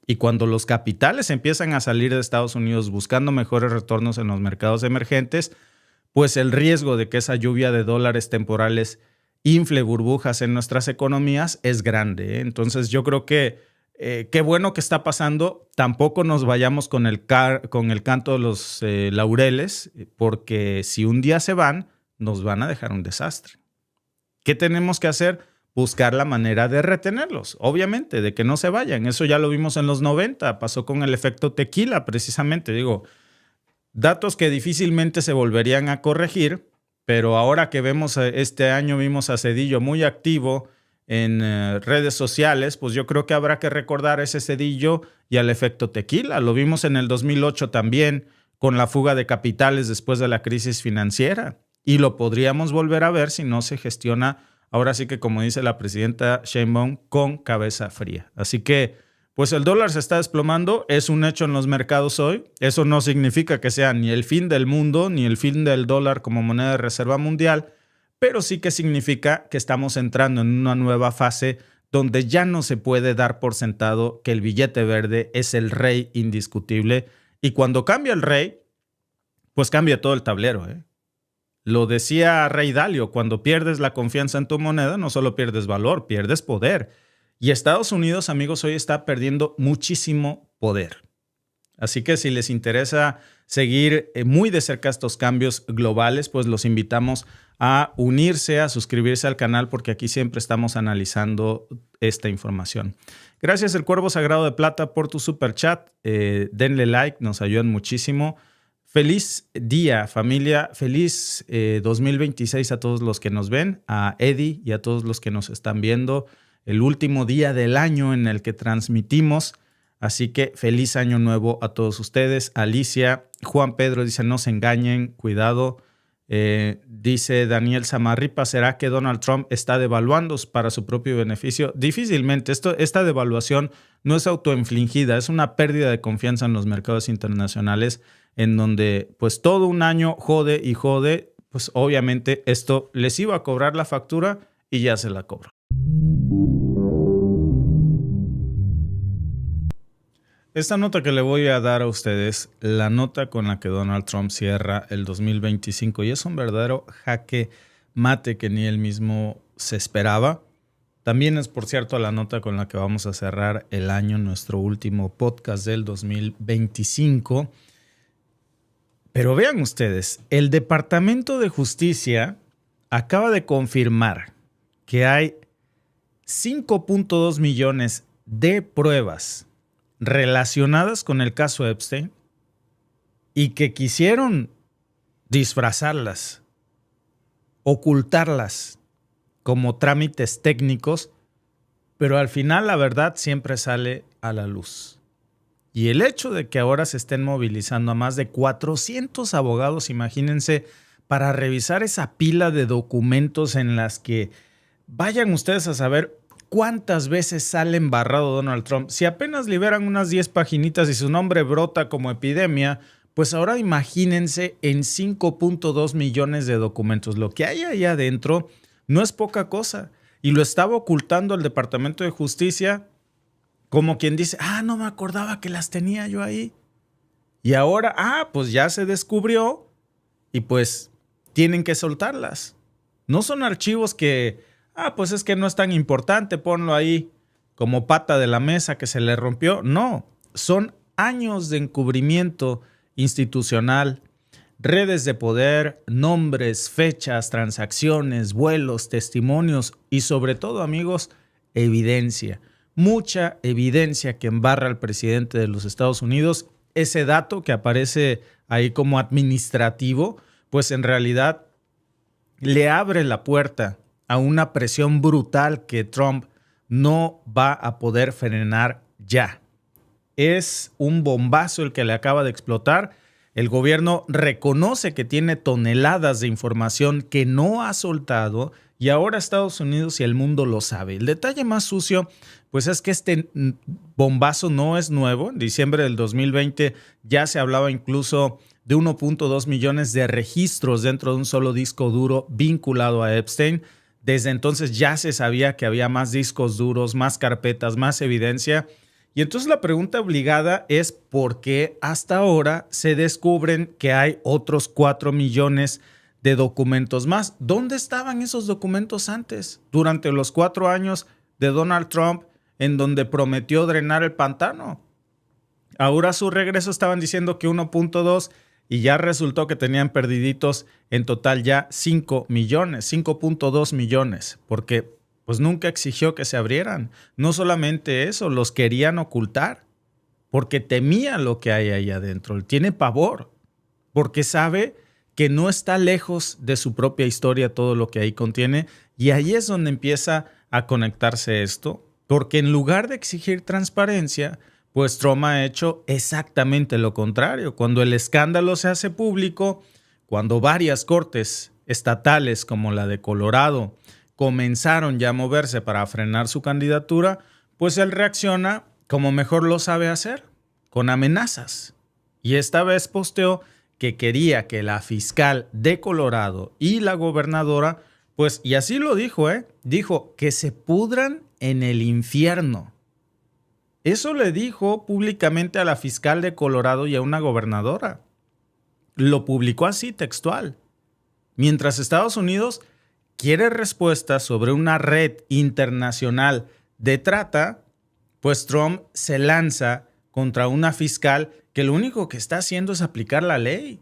S1: Y cuando los capitales empiezan a salir de Estados Unidos buscando mejores retornos en los mercados emergentes, pues el riesgo de que esa lluvia de dólares temporales infle burbujas en nuestras economías es grande. Entonces yo creo que qué bueno que está pasando. Tampoco nos vayamos con el canto de los laureles, porque si un día se van, nos van a dejar un desastre. ¿Qué tenemos que hacer? Buscar la manera de retenerlos, obviamente, de que no se vayan. Eso ya lo vimos en los 90, pasó con el efecto tequila precisamente. Digo, datos que difícilmente se volverían a corregir, pero ahora que vemos este año, vimos a Zedillo muy activo en redes sociales, pues yo creo que habrá que recordar ese Zedillo y al efecto tequila. Lo vimos en el 2008 también con la fuga de capitales después de la crisis financiera y lo podríamos volver a ver si no se gestiona, ahora sí que como dice la presidenta Sheinbaum, con cabeza fría. Así que Pues el dólar se está desplomando, es un hecho en los mercados hoy. Eso no significa que sea ni el fin del mundo, ni el fin del dólar como moneda de reserva mundial, pero sí que significa que estamos entrando en una nueva fase donde ya no se puede dar por sentado que el billete verde es el rey indiscutible. Y cuando cambia el rey, pues cambia todo el tablero, ¿eh? Lo decía Rey Dalio, cuando pierdes la confianza en tu moneda, no solo pierdes valor, pierdes poder. Y Estados Unidos, amigos, hoy está perdiendo muchísimo poder. Así que si les interesa seguir muy de cerca estos cambios globales, pues los invitamos a unirse, a suscribirse al canal, porque aquí siempre estamos analizando esta información. Gracias, El Cuervo Sagrado de Plata, por tu super chat. Denle like, nos ayudan muchísimo. Feliz día, familia. Feliz 2026 a todos los que nos ven, a Eddie y a todos los que nos están viendo. El último día del año en el que transmitimos. Así que feliz año nuevo a todos ustedes. Alicia, Juan Pedro dice, no se engañen, cuidado. Dice Daniel Samarripa, ¿será que Donald Trump está devaluando para su propio beneficio? Difícilmente. Esta devaluación no es autoinfligida, es una pérdida de confianza en los mercados internacionales, en donde pues todo un año jode y jode, pues obviamente esto les iba a cobrar la factura y ya se la cobra. Esta nota que le voy a dar a ustedes, la nota con la que Donald Trump cierra el 2025, y es un verdadero jaque mate que ni él mismo se esperaba. También es, por cierto, la nota con la que vamos a cerrar el año, nuestro último podcast del 2025. Pero vean ustedes, el Departamento de Justicia acaba de confirmar que hay 5.2 millones de pruebas relacionadas con el caso Epstein y que quisieron disfrazarlas, ocultarlas como trámites técnicos, pero al final la verdad siempre sale a la luz. Y el hecho de que ahora se estén movilizando a más de 400 abogados, imagínense, para revisar esa pila de documentos en las que vayan ustedes a saber ¿cuántas veces sale embarrado Donald Trump? Si apenas liberan unas 10 paginitas y su nombre brota como epidemia, pues ahora imagínense en 5.2 millones de documentos. Lo que hay ahí adentro no es poca cosa. Y lo estaba ocultando el Departamento de Justicia como quien dice, no me acordaba que las tenía yo ahí. Y ahora, pues ya se descubrió y pues tienen que soltarlas. No son archivos que... pues es que no es tan importante, ponlo ahí como pata de la mesa que se le rompió. No, son años de encubrimiento institucional, redes de poder, nombres, fechas, transacciones, vuelos, testimonios y sobre todo, amigos, evidencia. Mucha evidencia que embarra al presidente de los Estados Unidos. Ese dato que aparece ahí como administrativo, pues en realidad le abre la puerta a una presión brutal que Trump no va a poder frenar ya. Es un bombazo el que le acaba de explotar. El gobierno reconoce que tiene toneladas de información que no ha soltado y ahora Estados Unidos y el mundo lo sabe. El detalle más sucio, pues es que este bombazo no es nuevo. En diciembre del 2020 ya se hablaba incluso de 1.2 millones de registros dentro de un solo disco duro vinculado a Epstein. Desde entonces ya se sabía que había más discos duros, más carpetas, más evidencia. Y entonces la pregunta obligada es ¿por qué hasta ahora se descubren que hay otros 4 millones de documentos más? ¿Dónde estaban esos documentos antes? Durante los 4 años de Donald Trump, en donde prometió drenar el pantano. Ahora a su regreso estaban diciendo que 1.2 y ya resultó que tenían perdiditos en total ya 5 millones, 5.2 millones, porque pues nunca exigió que se abrieran. No solamente eso, los querían ocultar, porque temía lo que hay ahí adentro. Tiene pavor, porque sabe que no está lejos de su propia historia todo lo que ahí contiene, y ahí es donde empieza a conectarse esto, porque en lugar de exigir transparencia, pues Trump ha hecho exactamente lo contrario. Cuando el escándalo se hace público, cuando varias cortes estatales como la de Colorado comenzaron ya a moverse para frenar su candidatura, pues él reacciona como mejor lo sabe hacer, con amenazas. Y esta vez posteó que quería que la fiscal de Colorado y la gobernadora, pues, y así lo dijo, dijo que se pudran en el infierno. Eso le dijo públicamente a la fiscal de Colorado y a una gobernadora. Lo publicó así, textual. Mientras Estados Unidos quiere respuestas sobre una red internacional de trata, pues Trump se lanza contra una fiscal que lo único que está haciendo es aplicar la ley.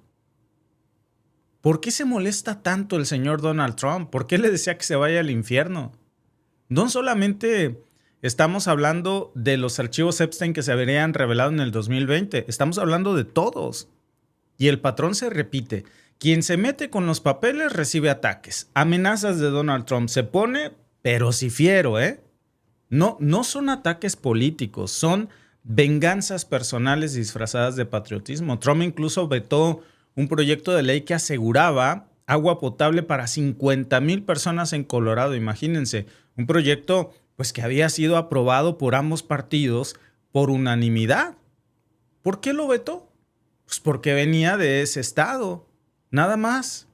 S1: ¿Por qué se molesta tanto el señor Donald Trump? ¿Por qué le decía que se vaya al infierno? No solamente estamos hablando de los archivos Epstein que se habrían revelado en el 2020, estamos hablando de todos. Y el patrón se repite. Quien se mete con los papeles recibe ataques, amenazas de Donald Trump. Se pone, pero si fiero, No son ataques políticos, son venganzas personales disfrazadas de patriotismo. Trump incluso vetó un proyecto de ley que aseguraba agua potable para 50,000 personas en Colorado. Imagínense, un proyecto pues, que había sido aprobado por ambos partidos por unanimidad. ¿Por qué lo vetó? Pues porque venía de ese estado, nada más.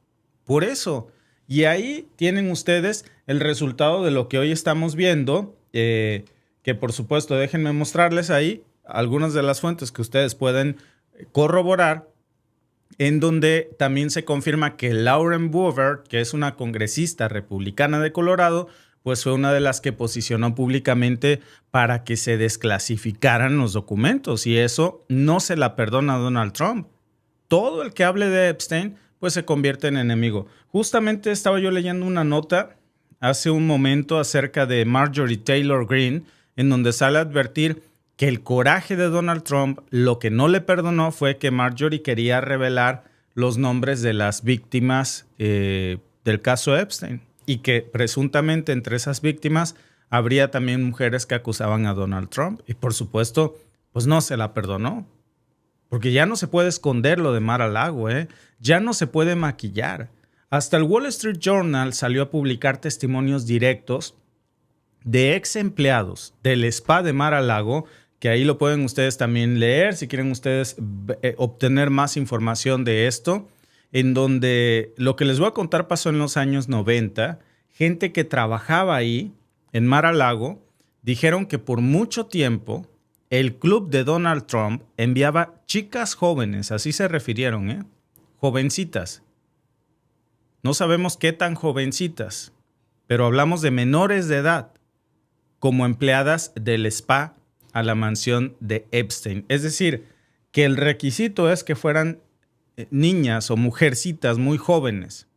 S1: Por eso. Y ahí tienen ustedes el resultado de lo que hoy estamos viendo, que por supuesto déjenme mostrarles ahí algunas de las fuentes que ustedes pueden corroborar, en donde también se confirma que Lauren Boebert, que es una congresista republicana de Colorado, pues fue una de las que posicionó públicamente para que se desclasificaran los documentos, y eso no se la perdona a Donald Trump. Todo el que hable de Epstein pues se convierte en enemigo. Justamente estaba yo leyendo una nota hace un momento acerca de Marjorie Taylor Greene, en donde sale a advertir que el coraje de Donald Trump, lo que no le perdonó fue que Marjorie quería revelar los nombres de las víctimas del caso Epstein, y que presuntamente entre esas víctimas habría también mujeres que acusaban a Donald Trump. Y por supuesto, pues no se la perdonó. Porque ya no se puede esconder lo de Mar-a-Lago, ya no se puede maquillar. Hasta el Wall Street Journal salió a publicar testimonios directos de ex empleados del spa de Mar-a-Lago, que ahí lo pueden ustedes también leer si quieren ustedes obtener más información de esto, en donde lo que les voy a contar pasó en los años 90. Gente que trabajaba ahí en Mar-a-Lago dijeron que por mucho tiempo el club de Donald Trump enviaba chicas jóvenes, así se refirieron, jovencitas. No sabemos qué tan jovencitas, pero hablamos de menores de edad, como empleadas del spa a la mansión de Epstein. Es decir, que el requisito es que fueran niñas o mujercitas muy jóvenes.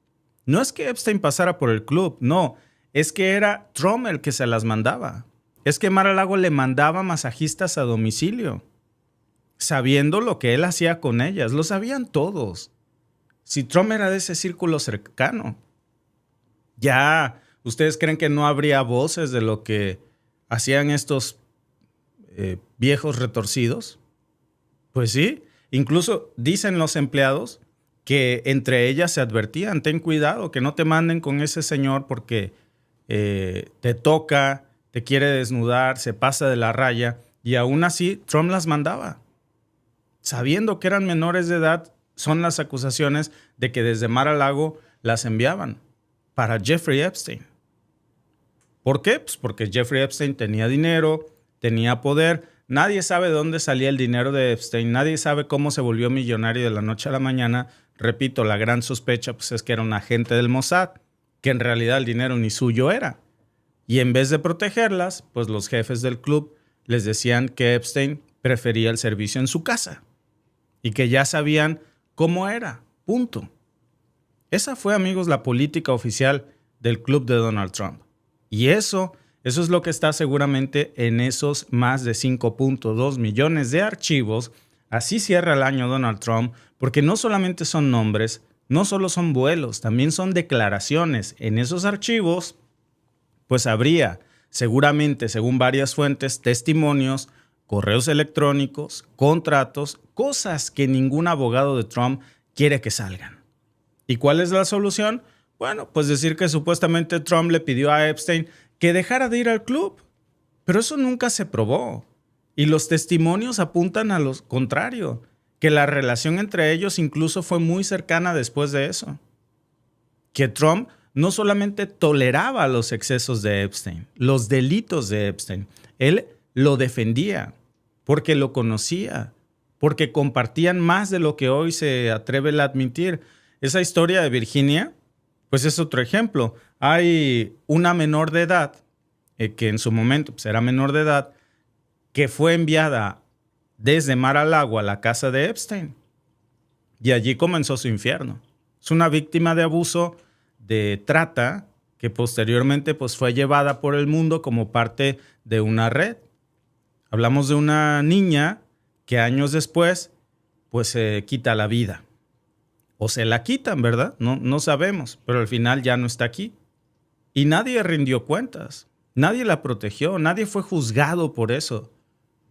S1: No es que Epstein pasara por el club, no, es que era Trump el que se las mandaba. Es que Mar-a-Lago le mandaba masajistas a domicilio, sabiendo lo que él hacía con ellas. Lo sabían todos. Si Trump era de ese círculo cercano, ya ustedes creen que no habría voces de lo que hacían estos viejos retorcidos. Pues sí, incluso dicen los empleados que entre ellas se advertían: ten cuidado, que no te manden con ese señor porque te toca, te quiere desnudar, se pasa de la raya. Y aún así Trump las mandaba. Sabiendo que eran menores de edad, son las acusaciones de que desde Mar-a-Lago las enviaban para Jeffrey Epstein. ¿Por qué? Pues porque Jeffrey Epstein tenía dinero, tenía poder. Nadie sabe de dónde salía el dinero de Epstein. Nadie sabe cómo se volvió millonario de la noche a la mañana. Repito, la gran sospecha pues, es que era un agente del Mossad, que en realidad el dinero ni suyo era. Y en vez de protegerlas, pues los jefes del club les decían que Epstein prefería el servicio en su casa y que ya sabían cómo era. Punto. Esa fue, amigos, la política oficial del club de Donald Trump. Y eso es lo que está seguramente en esos más de 5.2 millones de archivos. Así cierra el año Donald Trump, porque no solamente son nombres, no solo son vuelos, también son declaraciones. En esos archivos, pues habría seguramente, según varias fuentes, testimonios, correos electrónicos, contratos, cosas que ningún abogado de Trump quiere que salgan. ¿Y cuál es la solución? Bueno, pues decir que supuestamente Trump le pidió a Epstein que dejara de ir al club. Pero eso nunca se probó. Y los testimonios apuntan a lo contrario, que la relación entre ellos incluso fue muy cercana después de eso. Que Trump no solamente toleraba los excesos de Epstein, los delitos de Epstein, él lo defendía porque lo conocía, porque compartían más de lo que hoy se atreve a admitir. Esa historia de Virginia, pues es otro ejemplo. Hay una menor de edad, que en su momento pues, era menor de edad, que fue enviada desde Mar-a-Lago a la casa de Epstein. Y allí comenzó su infierno. Es una víctima de abuso, de trata, que posteriormente pues, fue llevada por el mundo como parte de una red. Hablamos de una niña que años después pues, se quita la vida. O se la quitan, ¿verdad? No sabemos, pero al final ya no está aquí. Y nadie rindió cuentas. Nadie la protegió, nadie fue juzgado por eso.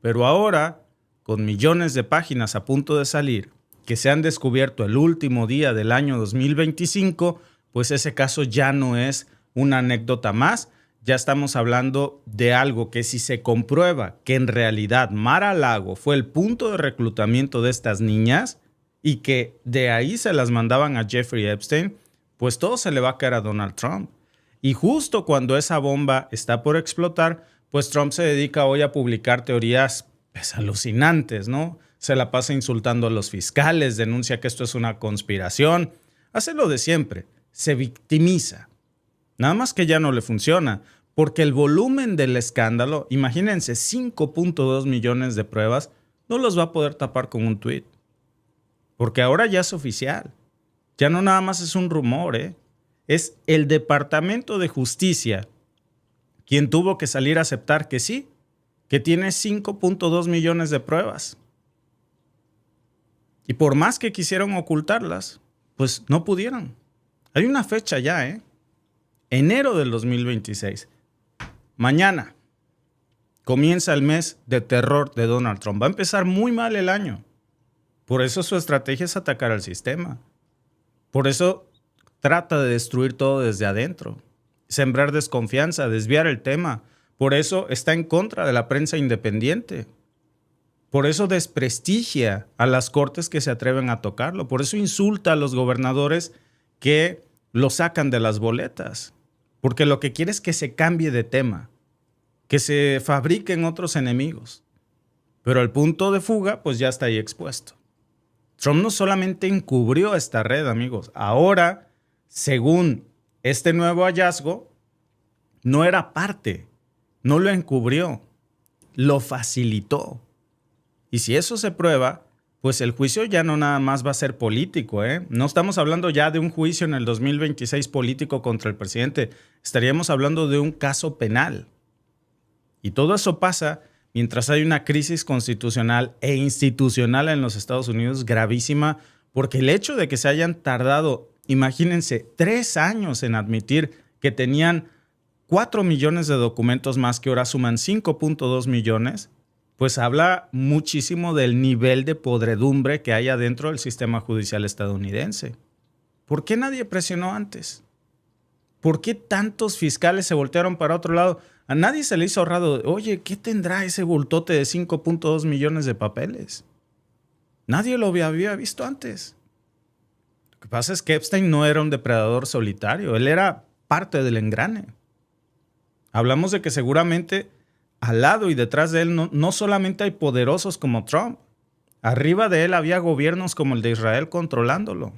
S1: Pero ahora, con millones de páginas a punto de salir, que se han descubierto el último día del año 2025, pues ese caso ya no es una anécdota más. Ya estamos hablando de algo que si se comprueba que en realidad Mar-a-Lago fue el punto de reclutamiento de estas niñas y que de ahí se las mandaban a Jeffrey Epstein, pues todo se le va a caer a Donald Trump. Y justo cuando esa bomba está por explotar, pues Trump se dedica hoy a publicar teorías pues, alucinantes, ¿no? Se la pasa insultando a los fiscales, denuncia que esto es una conspiración. Hace lo de siempre, se victimiza. Nada más que ya no le funciona, porque el volumen del escándalo, imagínense, 5.2 millones de pruebas, no los va a poder tapar con un tuit. Porque ahora ya es oficial. Ya no nada más es un rumor, ¿eh? Es el Departamento de Justicia quien tuvo que salir a aceptar que sí, que tiene 5.2 millones de pruebas. Y por más que quisieron ocultarlas, pues no pudieron. Hay una fecha ya, ¿eh? Enero del 2026. Mañana comienza el mes de terror de Donald Trump. Va a empezar muy mal el año. Por eso su estrategia es atacar al sistema. Por eso trata de destruir todo desde adentro. Sembrar desconfianza, desviar el tema. Por eso está en contra de la prensa independiente. Por eso desprestigia a las cortes que se atreven a tocarlo. Por eso insulta a los gobernadores que lo sacan de las boletas. Porque lo que quiere es que se cambie de tema, que se fabriquen otros enemigos. Pero el punto de fuga, pues ya está ahí expuesto. Trump no solamente encubrió esta red, amigos. Ahora, según este nuevo hallazgo, no era parte, no lo encubrió, lo facilitó. Y si eso se prueba, pues el juicio ya no nada más va a ser político, ¿eh? No estamos hablando ya de un juicio en el 2026 político contra el presidente. Estaríamos hablando de un caso penal. Y todo eso pasa mientras hay una crisis constitucional e institucional en los Estados Unidos gravísima, porque el hecho de que se hayan tardado, imagínense, 3 años en admitir que tenían 4 millones de documentos más que ahora suman 5.2 millones, pues habla muchísimo del nivel de podredumbre que hay adentro del sistema judicial estadounidense. ¿Por qué nadie presionó antes? ¿Por qué tantos fiscales se voltearon para otro lado? A nadie se le hizo raro, oye, ¿qué tendrá ese bultote de 5.2 millones de papeles? Nadie lo había visto antes. Lo que pasa es que Epstein no era un depredador solitario, él era parte del engrane. Hablamos de que seguramente al lado y detrás de él no solamente hay poderosos como Trump. Arriba de él había gobiernos como el de Israel controlándolo.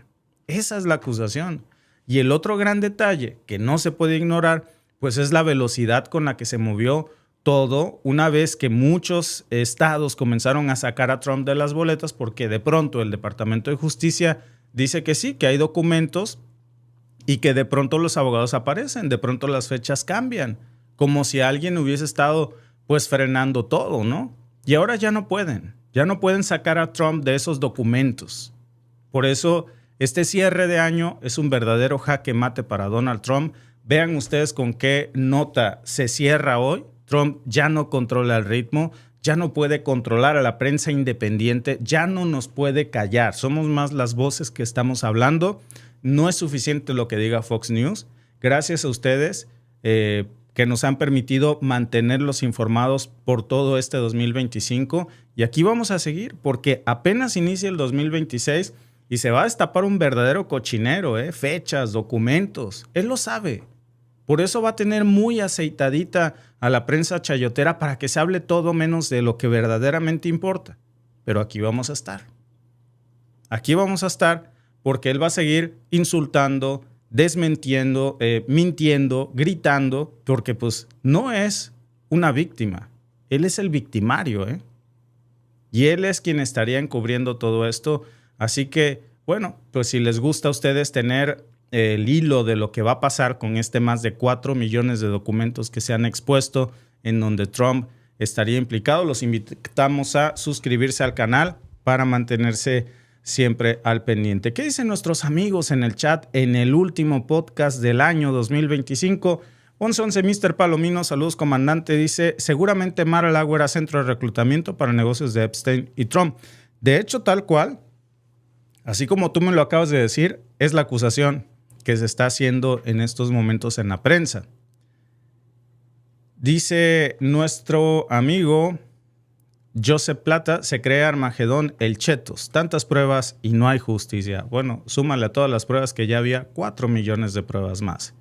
S1: Esa es la acusación. Y el otro gran detalle que no se puede ignorar, pues es la velocidad con la que se movió todo una vez que muchos estados comenzaron a sacar a Trump de las boletas porque de pronto el Departamento de Justicia dice que sí, que hay documentos y que de pronto los abogados aparecen, de pronto las fechas cambian, como si alguien hubiese estado pues frenando todo, ¿no? Y ahora ya no pueden sacar a Trump de esos documentos. Por eso este cierre de año es un verdadero jaque mate para Donald Trump. Vean ustedes con qué nota se cierra hoy. Trump ya no controla el ritmo, ya no puede controlar a la prensa independiente, ya no nos puede callar. Somos más las voces que estamos hablando. No es suficiente lo que diga Fox News. Gracias a ustedes, que nos han permitido mantenerlos informados por todo este 2025. Y aquí vamos a seguir porque apenas inicia el 2026 y se va a destapar un verdadero cochinero, fechas, documentos. Él lo sabe. Por eso va a tener muy aceitadita a la prensa chayotera para que se hable todo menos de lo que verdaderamente importa. Pero aquí vamos a estar. Aquí vamos a estar porque él va a seguir insultando, desmintiendo, mintiendo, gritando, porque pues no es una víctima. Él es el victimario, Y él es quien estaría encubriendo todo esto. Así que, bueno, pues si les gusta a ustedes tener el hilo de lo que va a pasar con más de 4 millones de documentos que se han expuesto en donde Trump estaría implicado, los invitamos a suscribirse al canal para mantenerse siempre al pendiente. ¿Qué dicen nuestros amigos en el chat en el último podcast del año 2025? 1111 Mr. Palomino, saludos comandante, dice, seguramente Mar-a-Lago era centro de reclutamiento para negocios de Epstein y Trump. De hecho, tal cual, así como tú me lo acabas de decir, es la acusación que se está haciendo en estos momentos en la prensa. Dice nuestro amigo Joseph Plata, se crea Armagedón el Chetos. Tantas pruebas y no hay justicia. Bueno, súmale a todas las pruebas que ya había 4 millones de pruebas más.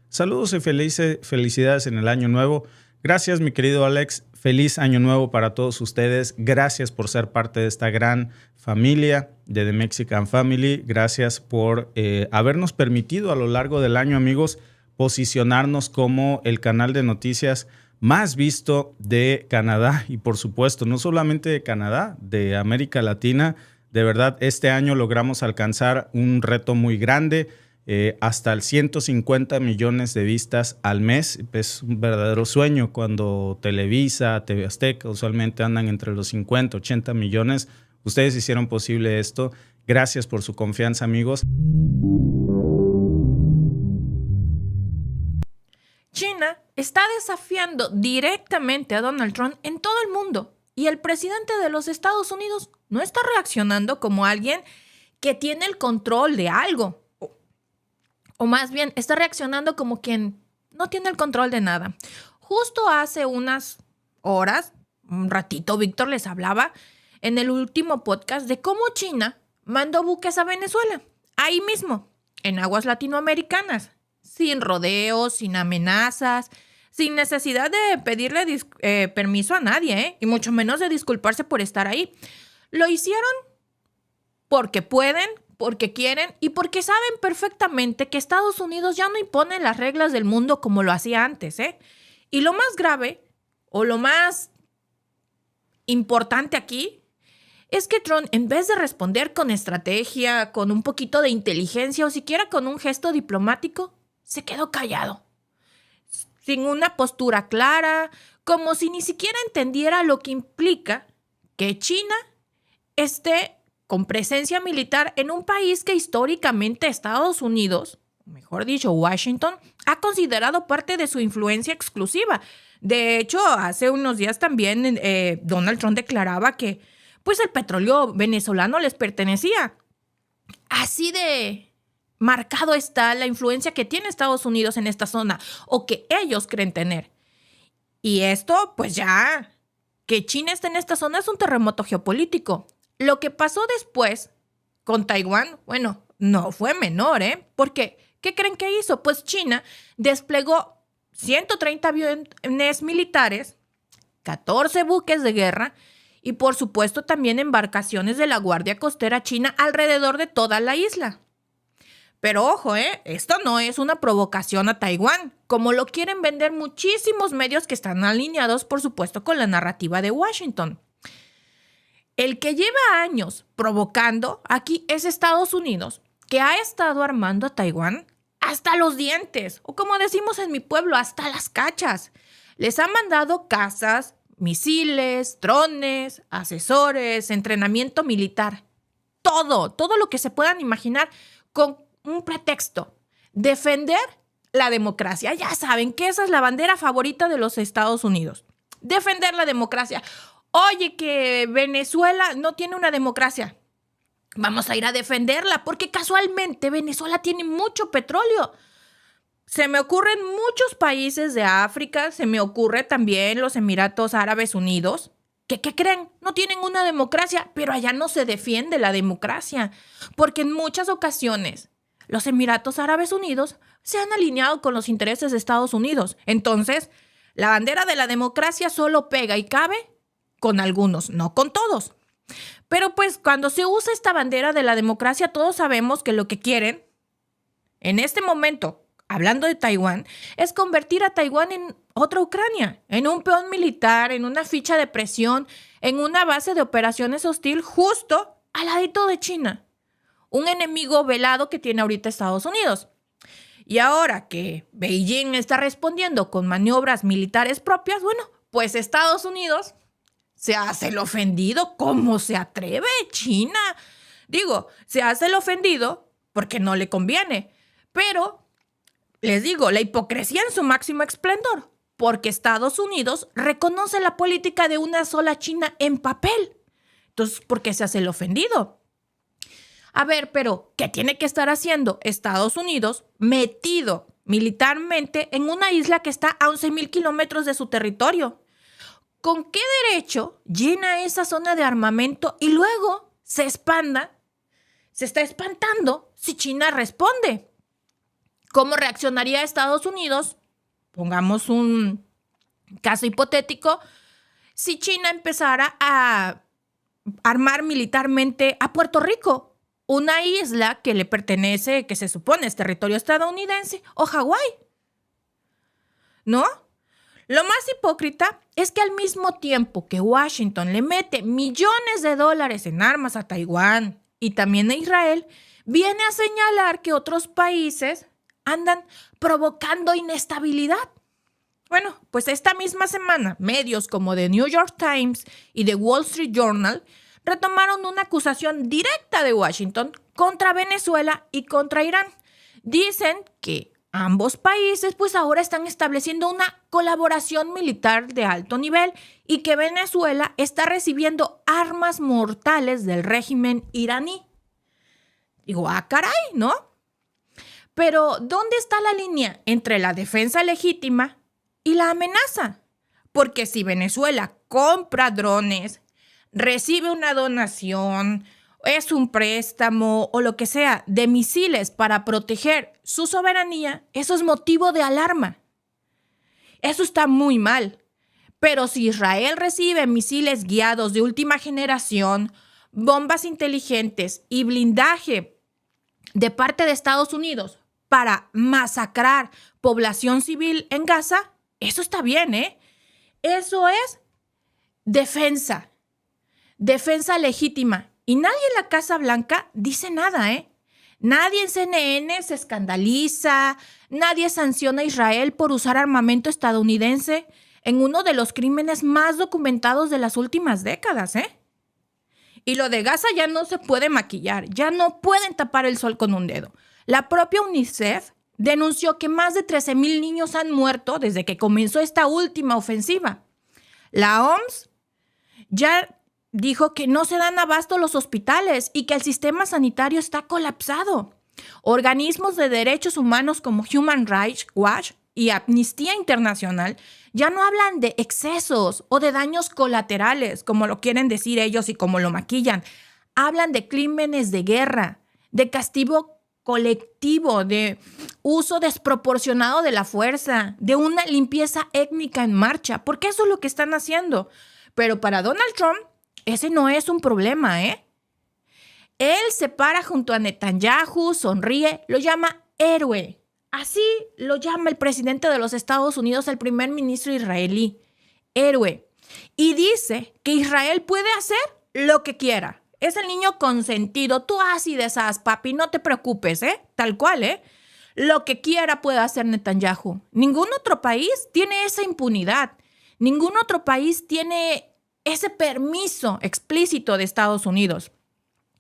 S1: Saludos y felicidades en el año nuevo. Gracias, mi querido Alex. Feliz año nuevo para todos ustedes. Gracias por ser parte de esta gran familia de The Mexican Family. Gracias por habernos permitido a lo largo del año, amigos, posicionarnos como el canal de noticias más visto de Canadá y, por supuesto, no solamente de Canadá, de América Latina. De verdad, este año logramos alcanzar un reto muy grande, hasta el 150 millones de vistas al mes. Es un verdadero sueño cuando Televisa, TV Azteca usualmente andan entre los 50, 80 millones. Ustedes hicieron posible esto. Gracias por su confianza, amigos.
S2: China está desafiando directamente a Donald Trump en todo el mundo y el presidente de los Estados Unidos no está reaccionando como alguien que tiene el control de algo. O más bien, está reaccionando como quien no tiene el control de nada. Justo hace unas horas, un ratito, Víctor les hablaba en el último podcast de cómo China mandó buques a Venezuela, ahí mismo, en aguas latinoamericanas, sin rodeos, sin amenazas, sin necesidad de pedirle permiso a nadie, y mucho menos de disculparse por estar ahí. Lo hicieron porque pueden, porque quieren y porque saben perfectamente que Estados Unidos ya no impone las reglas del mundo como lo hacía antes, Y lo más grave, o lo más importante aquí, es que Trump, en vez de responder con estrategia, con un poquito de inteligencia o siquiera con un gesto diplomático, se quedó callado, sin una postura clara, como si ni siquiera entendiera lo que implica que China esté con presencia militar en un país que históricamente Estados Unidos, mejor dicho, Washington, ha considerado parte de su influencia exclusiva. De hecho, hace unos días también Donald Trump declaraba que pues el petróleo venezolano les pertenecía. Así de marcado está la influencia que tiene Estados Unidos en esta zona, o que ellos creen tener. Y esto, pues ya, que China esté en esta zona es un terremoto geopolítico. Lo que pasó después con Taiwán, bueno, no fue menor, Porque, ¿qué creen que hizo? Pues China desplegó 130 aviones militares, 14 buques de guerra y, por supuesto, también embarcaciones de la Guardia Costera China alrededor de toda la isla. Pero ojo, esto no es una provocación a Taiwán, como lo quieren vender muchísimos medios que están alineados, por supuesto, con la narrativa de Washington. El que lleva años provocando aquí es Estados Unidos, que ha estado armando a Taiwán hasta los dientes, o como decimos en mi pueblo, hasta las cachas. Les ha mandado cazas, misiles, drones, asesores, entrenamiento militar. Todo lo que se puedan imaginar con un pretexto: defender la democracia. Ya saben que esa es la bandera favorita de los Estados Unidos. Defender la democracia. Oye, que Venezuela no tiene una democracia. Vamos a ir a defenderla porque casualmente Venezuela tiene mucho petróleo. Se me ocurren muchos países de África, se me ocurre también los Emiratos Árabes Unidos, que, ¿qué creen? No tienen una democracia, pero allá no se defiende la democracia, porque en muchas ocasiones los Emiratos Árabes Unidos se han alineado con los intereses de Estados Unidos. Entonces, la bandera de la democracia solo pega y cabe con algunos, no con todos. Pero pues cuando se usa esta bandera de la democracia, todos sabemos que lo que quieren, en este momento, hablando de Taiwán, es convertir a Taiwán en otra Ucrania, en un peón militar, en una ficha de presión, en una base de operaciones hostil justo al ladito de China. Un enemigo velado que tiene ahorita Estados Unidos. Y ahora que Beijing está respondiendo con maniobras militares propias, bueno, pues Estados Unidos se hace el ofendido. ¿Cómo se atreve China? Digo, se hace el ofendido porque no le conviene. Pero, les digo, la hipocresía en su máximo esplendor. Porque Estados Unidos reconoce la política de una sola China en papel. Entonces, ¿por qué se hace el ofendido? A ver, pero, ¿qué tiene que estar haciendo Estados Unidos metido militarmente en una isla que está a 11,000 kilómetros de su territorio? ¿Con qué derecho llena esa zona de armamento y luego se está espantando si China responde? ¿Cómo reaccionaría Estados Unidos? Pongamos un caso hipotético. Si China empezara a armar militarmente a Puerto Rico, una isla que le pertenece, que se supone es territorio estadounidense, o Hawái, ¿no? Lo más hipócrita es que al mismo tiempo que Washington le mete millones de dólares en armas a Taiwán y también a Israel, viene a señalar que otros países andan provocando inestabilidad. Bueno, pues esta misma semana, medios como The New York Times y The Wall Street Journal retomaron una acusación directa de Washington contra Venezuela y contra Irán. Dicen que ambos países pues ahora están estableciendo una colaboración militar de alto nivel y que Venezuela está recibiendo armas mortales del régimen iraní. Digo, caray, ¿no? Pero, ¿dónde está la línea entre la defensa legítima y la amenaza? Porque si Venezuela compra drones, recibe una donación, es un préstamo o lo que sea de misiles para proteger su soberanía, eso es motivo de alarma. Eso está muy mal. Pero si Israel recibe misiles guiados de última generación, bombas inteligentes y blindaje de parte de Estados Unidos para masacrar población civil en Gaza, eso está bien, ¿eh? Eso es defensa legítima. Y nadie en la Casa Blanca dice nada, ¿eh? Nadie en CNN se escandaliza, nadie sanciona a Israel por usar armamento estadounidense en uno de los crímenes más documentados de las últimas décadas, ¿eh? Y lo de Gaza ya no se puede maquillar, ya no pueden tapar el sol con un dedo. La propia UNICEF denunció que más de 13,000 niños han muerto desde que comenzó esta última ofensiva. La OMS ya dijo que no se dan abasto los hospitales y que el sistema sanitario está colapsado. Organismos de derechos humanos como Human Rights Watch y Amnistía Internacional ya no hablan de excesos o de daños colaterales, como lo quieren decir ellos y como lo maquillan. Hablan de crímenes de guerra, de castigo colectivo, de uso desproporcionado de la fuerza, de una limpieza étnica en marcha, porque eso es lo que están haciendo. Pero para Donald Trump, ese no es un problema, ¿eh? Él se para junto a Netanyahu, sonríe, lo llama héroe. Así lo llama el presidente de los Estados Unidos, el primer ministro israelí, héroe. Y dice que Israel puede hacer lo que quiera. Es el niño consentido. Tú haz y deshaz, papi, no te preocupes, ¿eh? Tal cual, ¿eh? Lo que quiera puede hacer Netanyahu. Ningún otro país tiene esa impunidad. Ningún otro país tiene ese permiso explícito de Estados Unidos.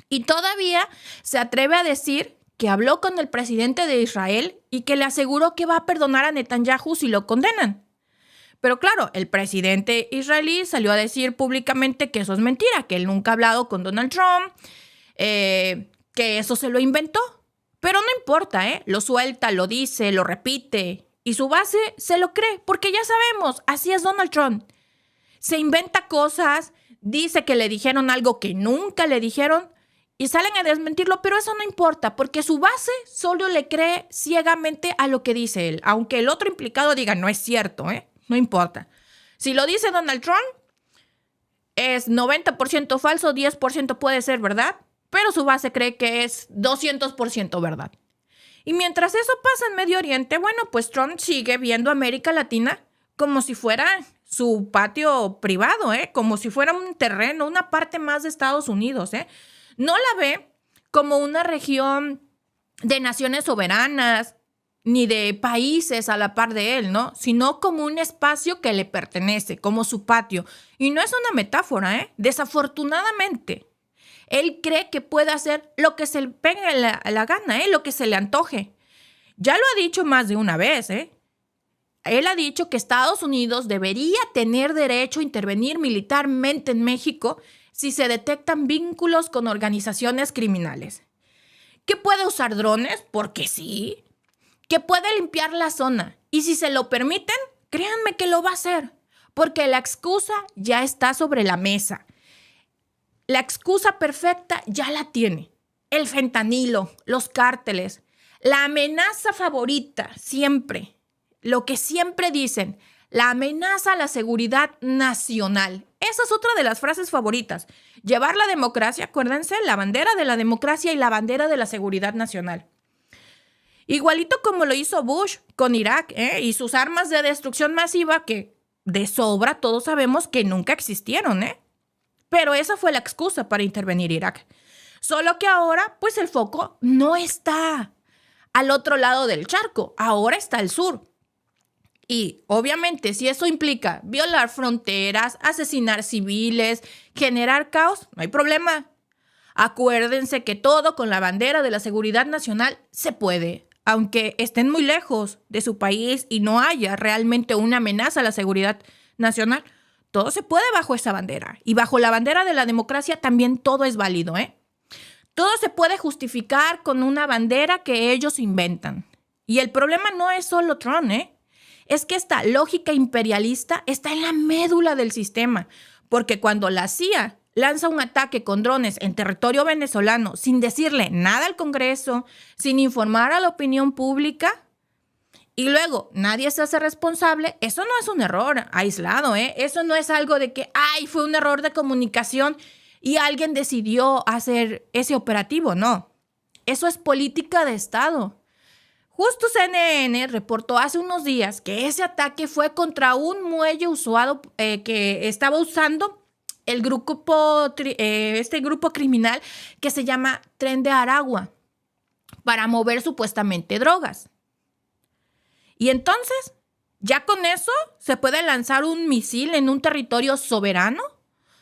S2: Y todavía se atreve a decir que habló con el presidente de Israel y que le aseguró que va a perdonar a Netanyahu si lo condenan. Pero claro, el presidente israelí salió a decir públicamente que eso es mentira, que él nunca ha hablado con Donald Trump, que eso se lo inventó. Pero no importa, ¿eh? Lo suelta, lo dice, lo repite. Y su base se lo cree, porque ya sabemos, así es Donald Trump. Se inventa cosas, dice que le dijeron algo que nunca le dijeron y salen a desmentirlo, pero eso no importa, porque su base solo le cree ciegamente a lo que dice él, aunque el otro implicado diga no es cierto, ¿eh? No importa. Si lo dice Donald Trump, es 90% falso, 10% puede ser verdad, pero su base cree que es 200% verdad. Y mientras eso pasa en Medio Oriente, bueno, pues Trump sigue viendo a América Latina como si fuera su patio privado, como si fuera un terreno, una parte más de Estados Unidos. No la ve como una región de naciones soberanas ni de países a la par de él, ¿no? Sino como un espacio que le pertenece, como su patio. Y no es una metáfora, desafortunadamente. Él cree que puede hacer lo que se le pegue la gana, lo que se le antoje. Ya lo ha dicho más de una vez, Él ha dicho que Estados Unidos debería tener derecho a intervenir militarmente en México si se detectan vínculos con organizaciones criminales. ¿Que puede usar drones? Porque sí. ¿Que puede limpiar la zona? Y si se lo permiten, créanme que lo va a hacer. Porque la excusa ya está sobre la mesa. La excusa perfecta ya la tiene. El fentanilo, los cárteles, la amenaza favorita siempre. Lo que siempre dicen, la amenaza a la seguridad nacional. Esa es otra de las frases favoritas. Llevar la democracia, acuérdense, la bandera de la democracia y la bandera de la seguridad nacional. Igualito como lo hizo Bush con Irak, y sus armas de destrucción masiva que de sobra todos sabemos que nunca existieron, Pero esa fue la excusa para intervenir Irak. Solo que ahora, pues el foco no está al otro lado del charco, ahora está al sur. Y obviamente si eso implica violar fronteras, asesinar civiles, generar caos, no hay problema. Acuérdense que todo con la bandera de la seguridad nacional se puede, aunque estén muy lejos de su país y no haya realmente una amenaza a la seguridad nacional. Todo se puede bajo esa bandera. Y bajo la bandera de la democracia también todo es válido, Todo se puede justificar con una bandera que ellos inventan. Y el problema no es solo Trump, Es que esta lógica imperialista está en la médula del sistema. Porque cuando la CIA lanza un ataque con drones en territorio venezolano sin decirle nada al Congreso, sin informar a la opinión pública, y luego nadie se hace responsable, eso no es un error aislado, Eso no es algo de que, fue un error de comunicación y alguien decidió hacer ese operativo, no. Eso es política de Estado. Justo CNN reportó hace unos días que ese ataque fue contra un muelle usado que estaba usando el este grupo criminal que se llama Tren de Aragua para mover supuestamente drogas. Y entonces, ¿ya con eso se puede lanzar un misil en un territorio soberano?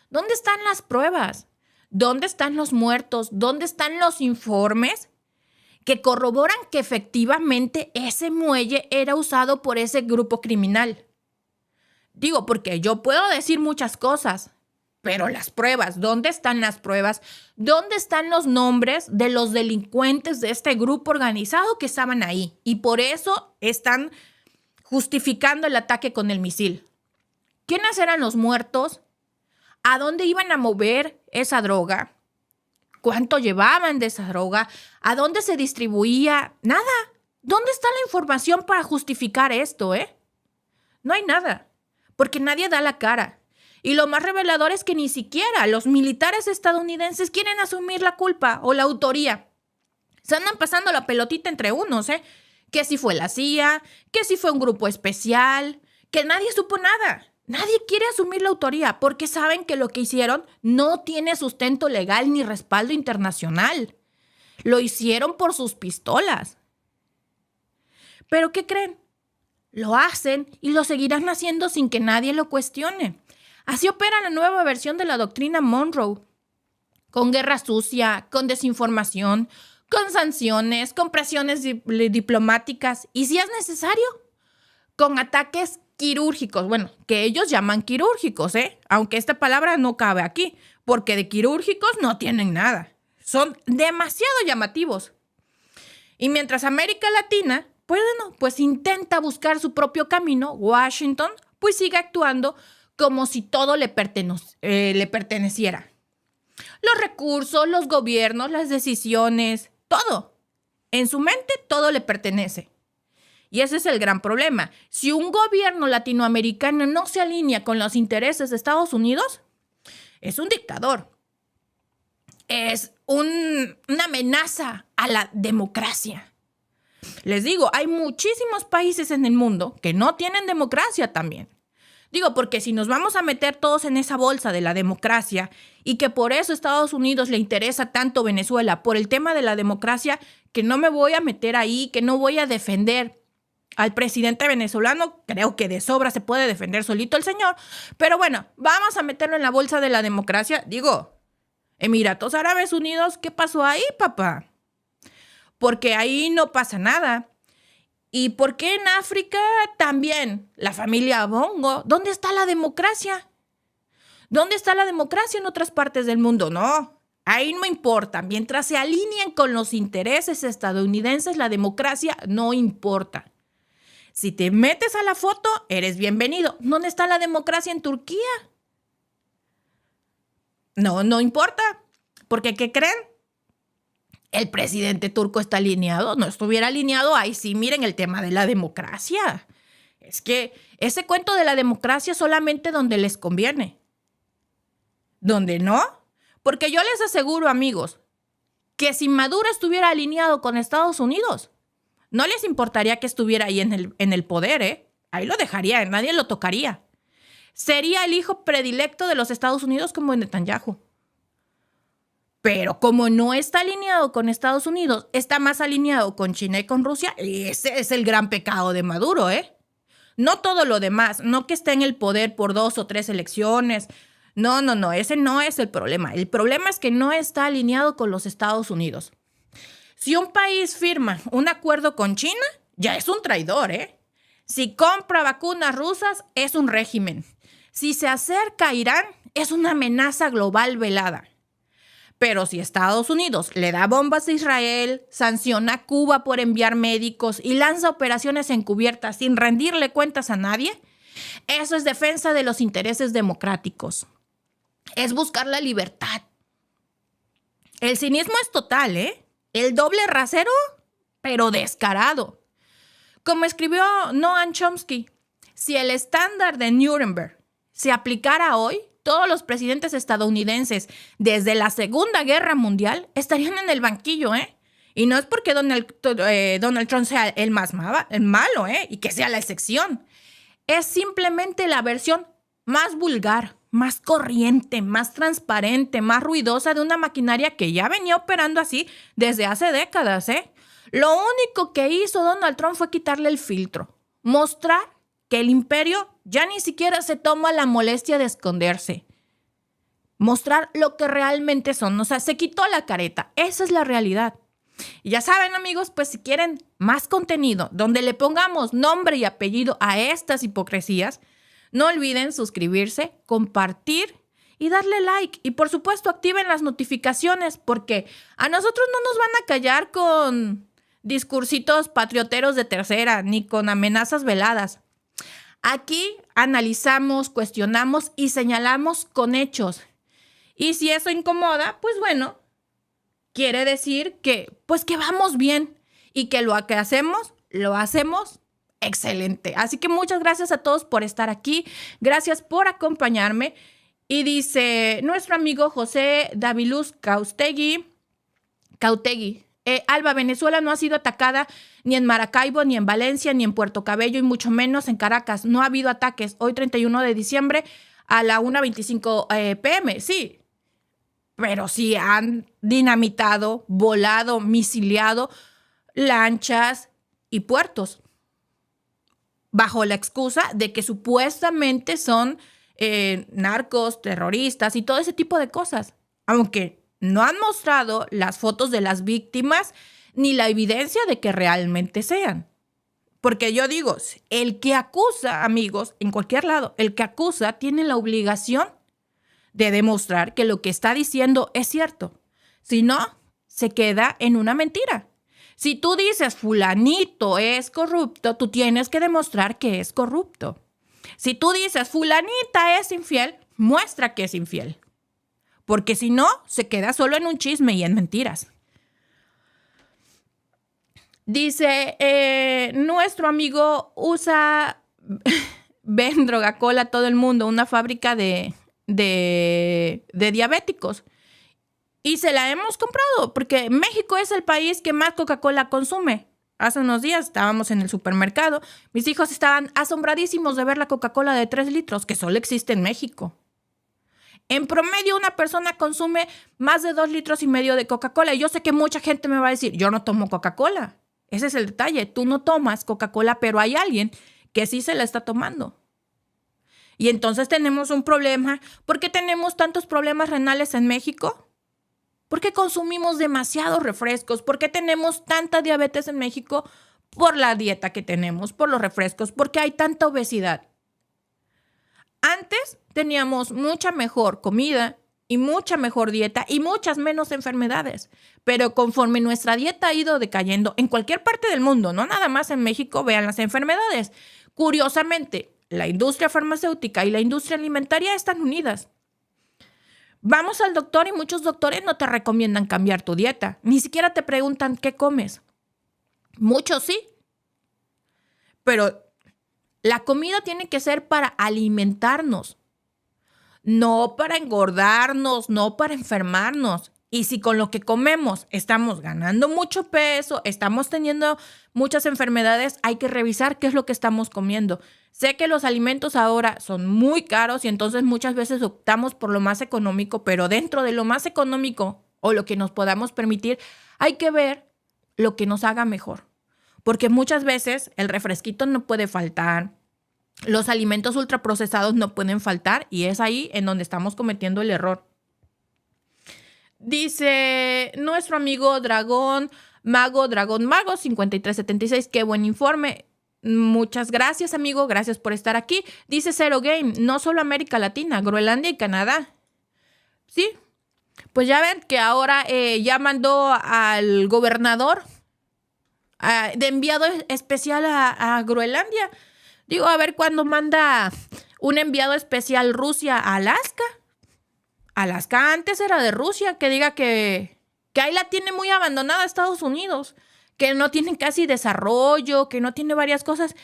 S2: ¿Dónde están las pruebas? ¿Dónde están los muertos? ¿Dónde están los informes que corroboran que efectivamente ese muelle era usado por ese grupo criminal? Digo, porque yo puedo decir muchas cosas, pero las pruebas, ¿dónde están las pruebas? ¿Dónde están los nombres de los delincuentes de este grupo organizado que estaban ahí? Y por eso están justificando el ataque con el misil. ¿Quiénes eran los muertos? ¿A dónde iban a mover esa droga? ¿Cuánto llevaban de esa droga? ¿A dónde se distribuía? Nada. ¿Dónde está la información para justificar esto, No hay nada, porque nadie da la cara. Y lo más revelador es que ni siquiera los militares estadounidenses quieren asumir la culpa o la autoría. Se andan pasando la pelotita entre unos, Que si fue la CIA, que si fue un grupo especial, que nadie supo nada. Nadie quiere asumir la autoría porque saben que lo que hicieron no tiene sustento legal ni respaldo internacional. Lo hicieron por sus pistolas. ¿Pero qué creen? Lo hacen y lo seguirán haciendo sin que nadie lo cuestione. Así opera la nueva versión de la doctrina Monroe. Con guerra sucia, con desinformación, con sanciones, con presiones diplomáticas y, si es necesario, con ataques quirúrgicos. Bueno, que ellos llaman quirúrgicos, aunque esta palabra no cabe aquí, porque de quirúrgicos no tienen nada. Son demasiado llamativos. Y mientras América Latina, pues bueno, pues intenta buscar su propio camino, Washington pues sigue actuando como si todo le perteneciera. Los recursos, los gobiernos, las decisiones, todo. En su mente todo le pertenece. Y ese es el gran problema. Si un gobierno latinoamericano no se alinea con los intereses de Estados Unidos, es un dictador. Es una amenaza a la democracia. Les digo, hay muchísimos países en el mundo que no tienen democracia también. Digo, porque si nos vamos a meter todos en esa bolsa de la democracia y que por eso a Estados Unidos le interesa tanto Venezuela por el tema de la democracia, que no me voy a meter ahí, que no voy a defender al presidente venezolano, creo que de sobra se puede defender solito el señor, pero bueno, vamos a meterlo en la bolsa de la democracia. Digo, Emiratos Árabes Unidos, ¿qué pasó ahí, papá? Porque ahí no pasa nada. ¿Y por qué en África también? La familia Bongo. ¿Dónde está la democracia? ¿Dónde está la democracia en otras partes del mundo? No, ahí no importa. Mientras se alineen con los intereses estadounidenses, la democracia no importa. Si te metes a la foto, eres bienvenido. ¿Dónde está la democracia en Turquía? No importa. Porque, ¿qué creen? El presidente turco está alineado. No estuviera alineado, ahí sí, miren el tema de la democracia. Es que ese cuento de la democracia es solamente donde les conviene. ¿Dónde no? Porque yo les aseguro, amigos, que si Maduro estuviera alineado con Estados Unidos, no les importaría que estuviera ahí en el poder, ¿eh? Ahí lo dejaría, nadie lo tocaría. Sería el hijo predilecto de los Estados Unidos como Netanyahu. Pero como no está alineado con Estados Unidos, está más alineado con China y con Rusia, ese es el gran pecado de Maduro, ¿eh? No todo lo demás, no que esté en el poder por 2 o 3 elecciones. No, ese no es el problema. El problema es que no está alineado con los Estados Unidos. Si un país firma un acuerdo con China, ya es un traidor, ¿eh? Si compra vacunas rusas, es un régimen. Si se acerca a Irán, es una amenaza global velada. Pero si Estados Unidos le da bombas a Israel, sanciona a Cuba por enviar médicos y lanza operaciones encubiertas sin rendirle cuentas a nadie, eso es defensa de los intereses democráticos. Es buscar la libertad. El cinismo es total, ¿eh? El doble rasero, pero descarado. Como escribió Noam Chomsky, si el estándar de Nuremberg se aplicara hoy, todos los presidentes estadounidenses desde la Segunda Guerra Mundial estarían en el banquillo, ¿eh? Y no es porque Donald Trump sea el malo, ¿eh? Y que sea la excepción. Es simplemente la versión más vulgar, más corriente, más transparente, más ruidosa de una maquinaria que ya venía operando así desde hace décadas, ¿eh? Lo único que hizo Donald Trump fue quitarle el filtro, mostrar que el imperio ya ni siquiera se toma la molestia de esconderse. Mostrar lo que realmente son. O sea, se quitó la careta. Esa es la realidad. Y ya saben, amigos, pues si quieren más contenido donde le pongamos nombre y apellido a estas hipocresías, no olviden suscribirse, compartir y darle like. Y por supuesto, activen las notificaciones porque a nosotros no nos van a callar con discursitos patrioteros de tercera ni con amenazas veladas. Aquí analizamos, cuestionamos y señalamos con hechos. Y si eso incomoda, pues bueno, quiere decir que vamos bien y que lo que hacemos, lo hacemos excelente. Así que muchas gracias a todos por estar aquí. Gracias por acompañarme. Y dice nuestro amigo José Daviluz Cautegui, Alba, Venezuela no ha sido atacada ni en Maracaibo, ni en Valencia, ni en Puerto Cabello, y mucho menos en Caracas. No ha habido ataques. Hoy, 31 de diciembre, a la 1:25 p.m. Sí, pero sí han dinamitado, volado, misiliado lanchas y puertos bajo la excusa de que supuestamente son narcos, terroristas y todo ese tipo de cosas. Aunque no han mostrado las fotos de las víctimas ni la evidencia de que realmente sean. Porque yo digo, el que acusa, amigos, en cualquier lado, el que acusa tiene la obligación de demostrar que lo que está diciendo es cierto. Si no, se queda en una mentira. Si tú dices fulanito es corrupto, tú tienes que demostrar que es corrupto. Si tú dices fulanita es infiel, muestra que es infiel. Porque si no, se queda solo en un chisme y en mentiras. Dice, nuestro amigo ven Drogacola a todo el mundo, una fábrica de diabéticos. Y se la hemos comprado porque México es el país que más Coca-Cola consume. Hace unos días estábamos en el supermercado. Mis hijos estaban asombradísimos de ver la Coca-Cola de 3 litros, que solo existe en México. En promedio, una persona consume más de 2,5 litros de Coca-Cola. Y yo sé que mucha gente me va a decir, yo no tomo Coca-Cola. Ese es el detalle. Tú no tomas Coca-Cola, pero hay alguien que sí se la está tomando. Y entonces tenemos un problema. ¿Por qué tenemos tantos problemas renales en México? ¿Por qué consumimos demasiados refrescos? ¿Por qué tenemos tanta diabetes en México? Por la dieta que tenemos, por los refrescos, porque hay tanta obesidad. Antes teníamos mucha mejor comida y mucha mejor dieta y muchas menos enfermedades. Pero conforme nuestra dieta ha ido decayendo en cualquier parte del mundo, no nada más en México, vean las enfermedades. Curiosamente, la industria farmacéutica y la industria alimentaria están unidas. Vamos al doctor y muchos doctores no te recomiendan cambiar tu dieta. Ni siquiera te preguntan qué comes. Muchos sí. Pero la comida tiene que ser para alimentarnos. No para engordarnos, no para enfermarnos. Y si con lo que comemos estamos ganando mucho peso, estamos teniendo muchas enfermedades, hay que revisar qué es lo que estamos comiendo. Sé que los alimentos ahora son muy caros y entonces muchas veces optamos por lo más económico, pero dentro de lo más económico o lo que nos podamos permitir, hay que ver lo que nos haga mejor. Porque muchas veces el refresquito no puede faltar, los alimentos ultraprocesados no pueden faltar y es ahí en donde estamos cometiendo el error. Dice nuestro amigo Dragón Mago 5376, qué buen informe. Muchas gracias, amigo, gracias por estar aquí. Dice Zero Game, no solo América Latina, Groenlandia y Canadá. Sí, pues ya ven que ahora ya mandó al gobernador de enviado especial a Groenlandia. Digo, a ver cuándo manda un enviado especial Rusia a Alaska. Alaska antes era de Rusia, que diga que ahí la tiene muy abandonada Estados Unidos, que no tiene casi desarrollo, que no tiene varias cosas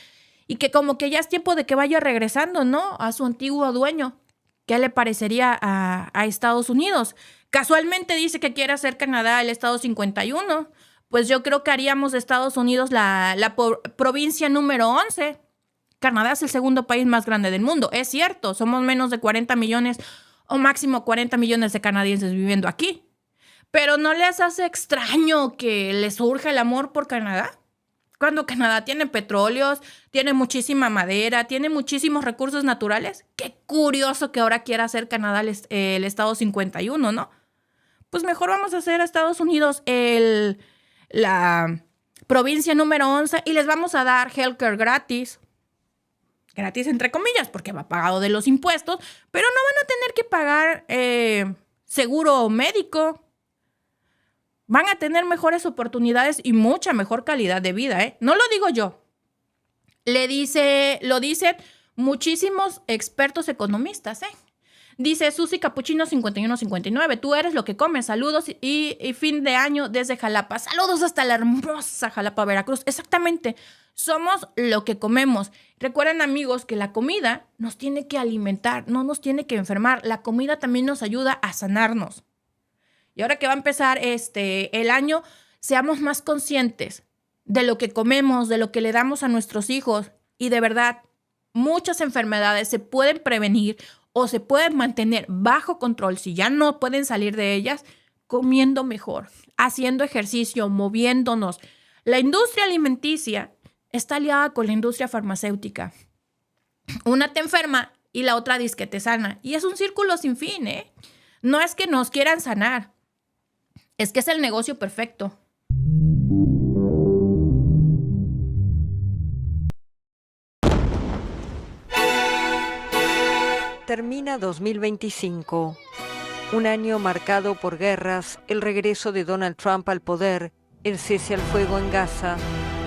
S2: y que como que ya es tiempo de que vaya regresando, ¿no? A su antiguo dueño. ¿Qué le parecería a Estados Unidos? Casualmente dice que quiere hacer Canadá el estado 51. Pues yo creo que haríamos de Estados Unidos la provincia número 11. Canadá es el segundo país más grande del mundo. Es cierto, somos menos de 40 millones o máximo 40 millones de canadienses viviendo aquí. Pero ¿no les hace extraño que les surja el amor por Canadá? Cuando Canadá tiene petróleos, tiene muchísima madera, tiene muchísimos recursos naturales. Qué curioso que ahora quiera hacer Canadá el estado 51, ¿no? Pues mejor vamos a hacer a Estados Unidos la provincia número 11 y les vamos a dar healthcare gratis. Gratis entre comillas, porque va pagado de los impuestos, pero no van a tener que pagar seguro médico. Van a tener mejores oportunidades y mucha mejor calidad de vida, ¿eh? No lo digo yo. Lo dicen muchísimos expertos economistas, ¿eh? Dice Susi Capuchino 5159, tú eres lo que comes. Saludos y fin de año desde Jalapa. Saludos hasta la hermosa Jalapa, Veracruz. Exactamente. Somos lo que comemos. Recuerden, amigos, que la comida nos tiene que alimentar, no nos tiene que enfermar. La comida también nos ayuda a sanarnos. Y ahora que va a empezar el año, seamos más conscientes de lo que comemos, de lo que le damos a nuestros hijos. Y de verdad, muchas enfermedades se pueden prevenir o se pueden mantener bajo control si ya no pueden salir de ellas, comiendo mejor, haciendo ejercicio, moviéndonos. La industria alimenticia está aliada con la industria farmacéutica. Una te enferma y la otra dice que te sana. Y es un círculo sin fin, ¿eh? No es que nos quieran sanar, es que es el negocio perfecto.
S3: Termina 2025, un año marcado por guerras, el regreso de Donald Trump al poder el cese al fuego en Gaza,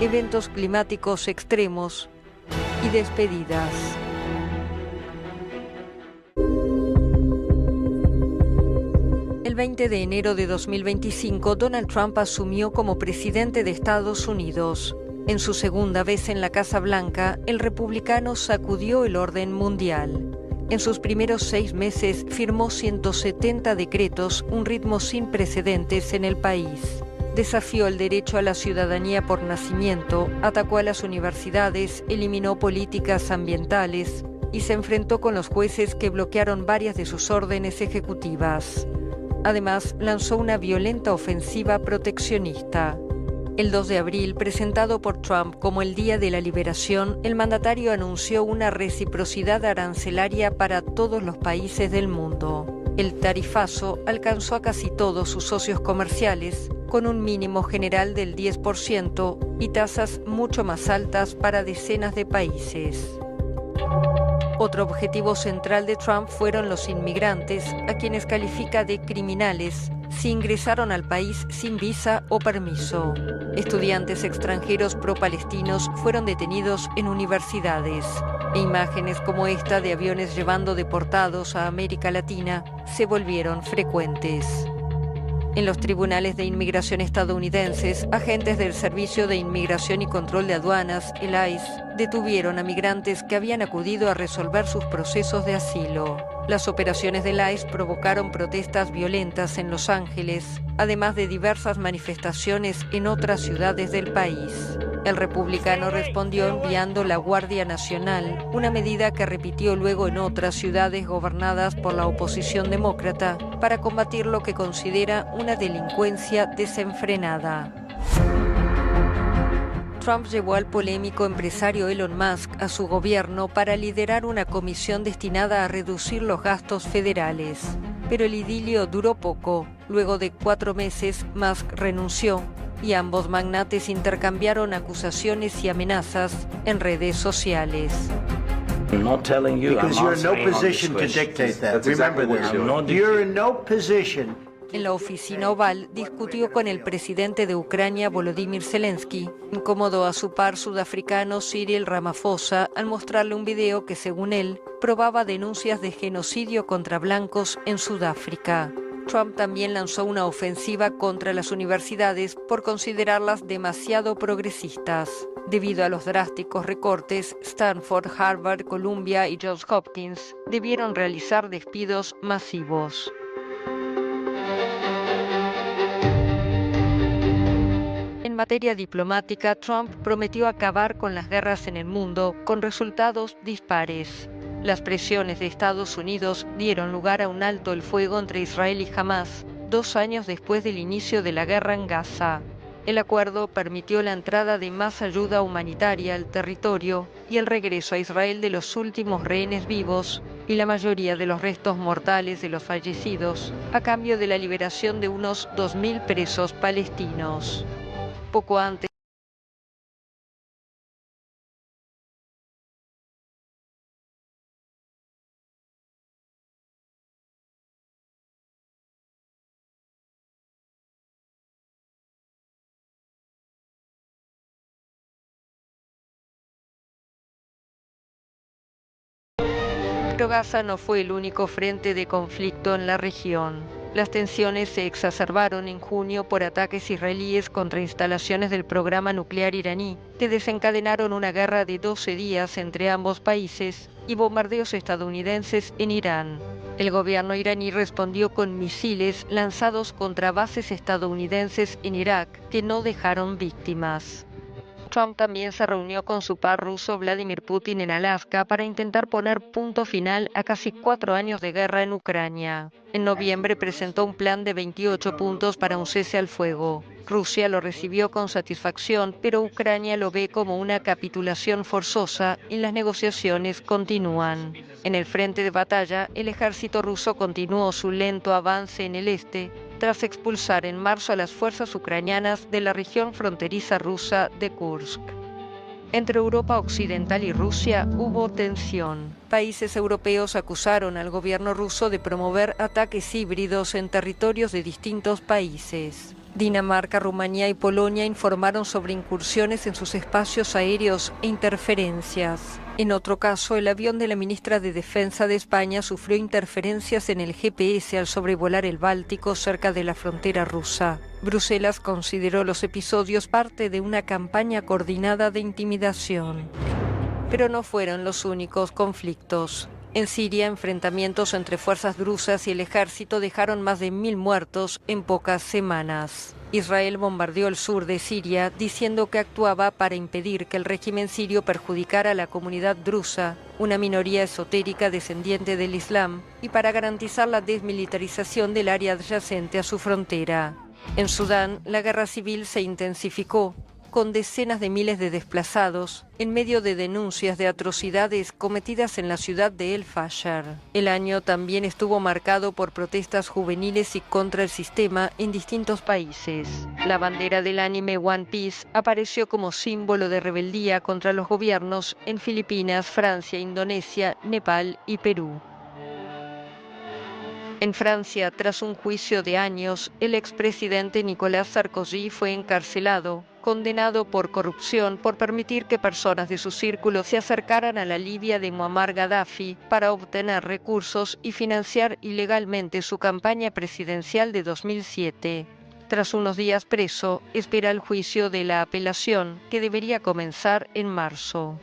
S3: eventos climáticos extremos y despedidas. El 20 de enero de 2025, Donald Trump asumió como presidente de Estados Unidos. En su segunda vez en la Casa Blanca, el republicano sacudió el orden mundial. En sus primeros 6 meses firmó 170 decretos, un ritmo sin precedentes en el país. Desafió el derecho a la ciudadanía por nacimiento, atacó a las universidades, eliminó políticas ambientales y se enfrentó con los jueces que bloquearon varias de sus órdenes ejecutivas. Además, lanzó una violenta ofensiva proteccionista. El 2 de abril, presentado por Trump como el Día de la Liberación, el mandatario anunció una reciprocidad arancelaria para todos los países del mundo. El tarifazo alcanzó a casi todos sus socios comerciales, con un mínimo general del 10% y tasas mucho más altas para decenas de países. Otro objetivo central de Trump fueron los inmigrantes, a quienes califica de criminales si ingresaron al país sin visa o permiso. Estudiantes extranjeros pro-palestinos fueron detenidos en universidades, e imágenes como esta de aviones llevando deportados a América Latina se volvieron frecuentes. En los tribunales de inmigración estadounidenses, agentes del Servicio de Inmigración y Control de Aduanas, el ICE, detuvieron a migrantes que habían acudido a resolver sus procesos de asilo. Las operaciones del ICE provocaron protestas violentas en Los Ángeles, además de diversas manifestaciones en otras ciudades del país. El republicano respondió enviando la Guardia Nacional, una medida que repitió luego en otras ciudades gobernadas por la oposición demócrata, para combatir lo que considera una delincuencia desenfrenada. Trump llevó al polémico empresario Elon Musk a su gobierno para liderar una comisión destinada a reducir los gastos federales. Pero el idilio duró poco. Luego de 4 meses, Musk renunció y ambos magnates intercambiaron acusaciones y amenazas en redes sociales.
S4: I'm not telling you.
S5: Because
S4: I'm
S5: you're in no
S4: answering on
S5: position
S4: this
S5: to
S4: question.
S5: dictate that.
S4: That's exactly
S5: Remember
S4: what
S5: this.
S4: I'm not
S5: You're in no position.
S3: En la oficina oval discutió con el presidente de Ucrania, Volodymyr Zelensky. Incomodó a su par sudafricano Cyril Ramaphosa al mostrarle un video que, según él, probaba denuncias de genocidio contra blancos en Sudáfrica. Trump también lanzó una ofensiva contra las universidades por considerarlas demasiado progresistas. Debido a los drásticos recortes, Stanford, Harvard, Columbia y Johns Hopkins debieron realizar despidos masivos. En materia diplomática, Trump prometió acabar con las guerras en el mundo con resultados dispares. Las presiones de Estados Unidos dieron lugar a un alto el fuego entre Israel y Hamás, 2 años después del inicio de la guerra en Gaza. El acuerdo permitió la entrada de más ayuda humanitaria al territorio y el regreso a Israel de los últimos rehenes vivos y la mayoría de los restos mortales de los fallecidos, a cambio de la liberación de unos 2.000 presos palestinos. Poco antes, pero Gaza no fue el único frente de conflicto en la región. Las tensiones se exacerbaron en junio por ataques israelíes contra instalaciones del programa nuclear iraní, que desencadenaron una guerra de 12 días entre ambos países y bombardeos estadounidenses en Irán. El gobierno iraní respondió con misiles lanzados contra bases estadounidenses en Irak, que no dejaron víctimas. Trump también se reunió con su par ruso Vladimir Putin en Alaska para intentar poner punto final a casi 4 años de guerra en Ucrania. En noviembre presentó un plan de 28 puntos para un cese al fuego. Rusia lo recibió con satisfacción, pero Ucrania lo ve como una capitulación forzosa y las negociaciones continúan. En el frente de batalla, el ejército ruso continuó su lento avance en el este, tras expulsar en marzo a las fuerzas ucranianas de la región fronteriza rusa de Kursk. Entre Europa Occidental y Rusia hubo tensión. Países europeos acusaron al gobierno ruso de promover ataques híbridos en territorios de distintos países. Dinamarca, Rumanía y Polonia informaron sobre incursiones en sus espacios aéreos e interferencias. En otro caso, el avión de la ministra de Defensa de España sufrió interferencias en el GPS al sobrevolar el Báltico cerca de la frontera rusa. Bruselas consideró los episodios parte de una campaña coordinada de intimidación. Pero no fueron los únicos conflictos. En Siria, enfrentamientos entre fuerzas drusas y el ejército dejaron más de 1.000 muertos en pocas semanas. Israel bombardeó el sur de Siria diciendo que actuaba para impedir que el régimen sirio perjudicara a la comunidad drusa, una minoría esotérica descendiente del Islam, y para garantizar la desmilitarización del área adyacente a su frontera. En Sudán, la guerra civil se intensificó, con decenas de miles de desplazados, en medio de denuncias de atrocidades cometidas en la ciudad de El Fasher. El año también estuvo marcado por protestas juveniles y contra el sistema en distintos países. La bandera del anime One Piece apareció como símbolo de rebeldía contra los gobiernos en Filipinas, Francia, Indonesia, Nepal y Perú. En Francia, tras un juicio de años, el expresidente Nicolas Sarkozy fue encarcelado, condenado por corrupción por permitir que personas de su círculo se acercaran a la Libia de Muammar Gaddafi para obtener recursos y financiar ilegalmente su campaña presidencial de 2007. Tras unos días preso, espera el juicio de la apelación, que debería comenzar en marzo.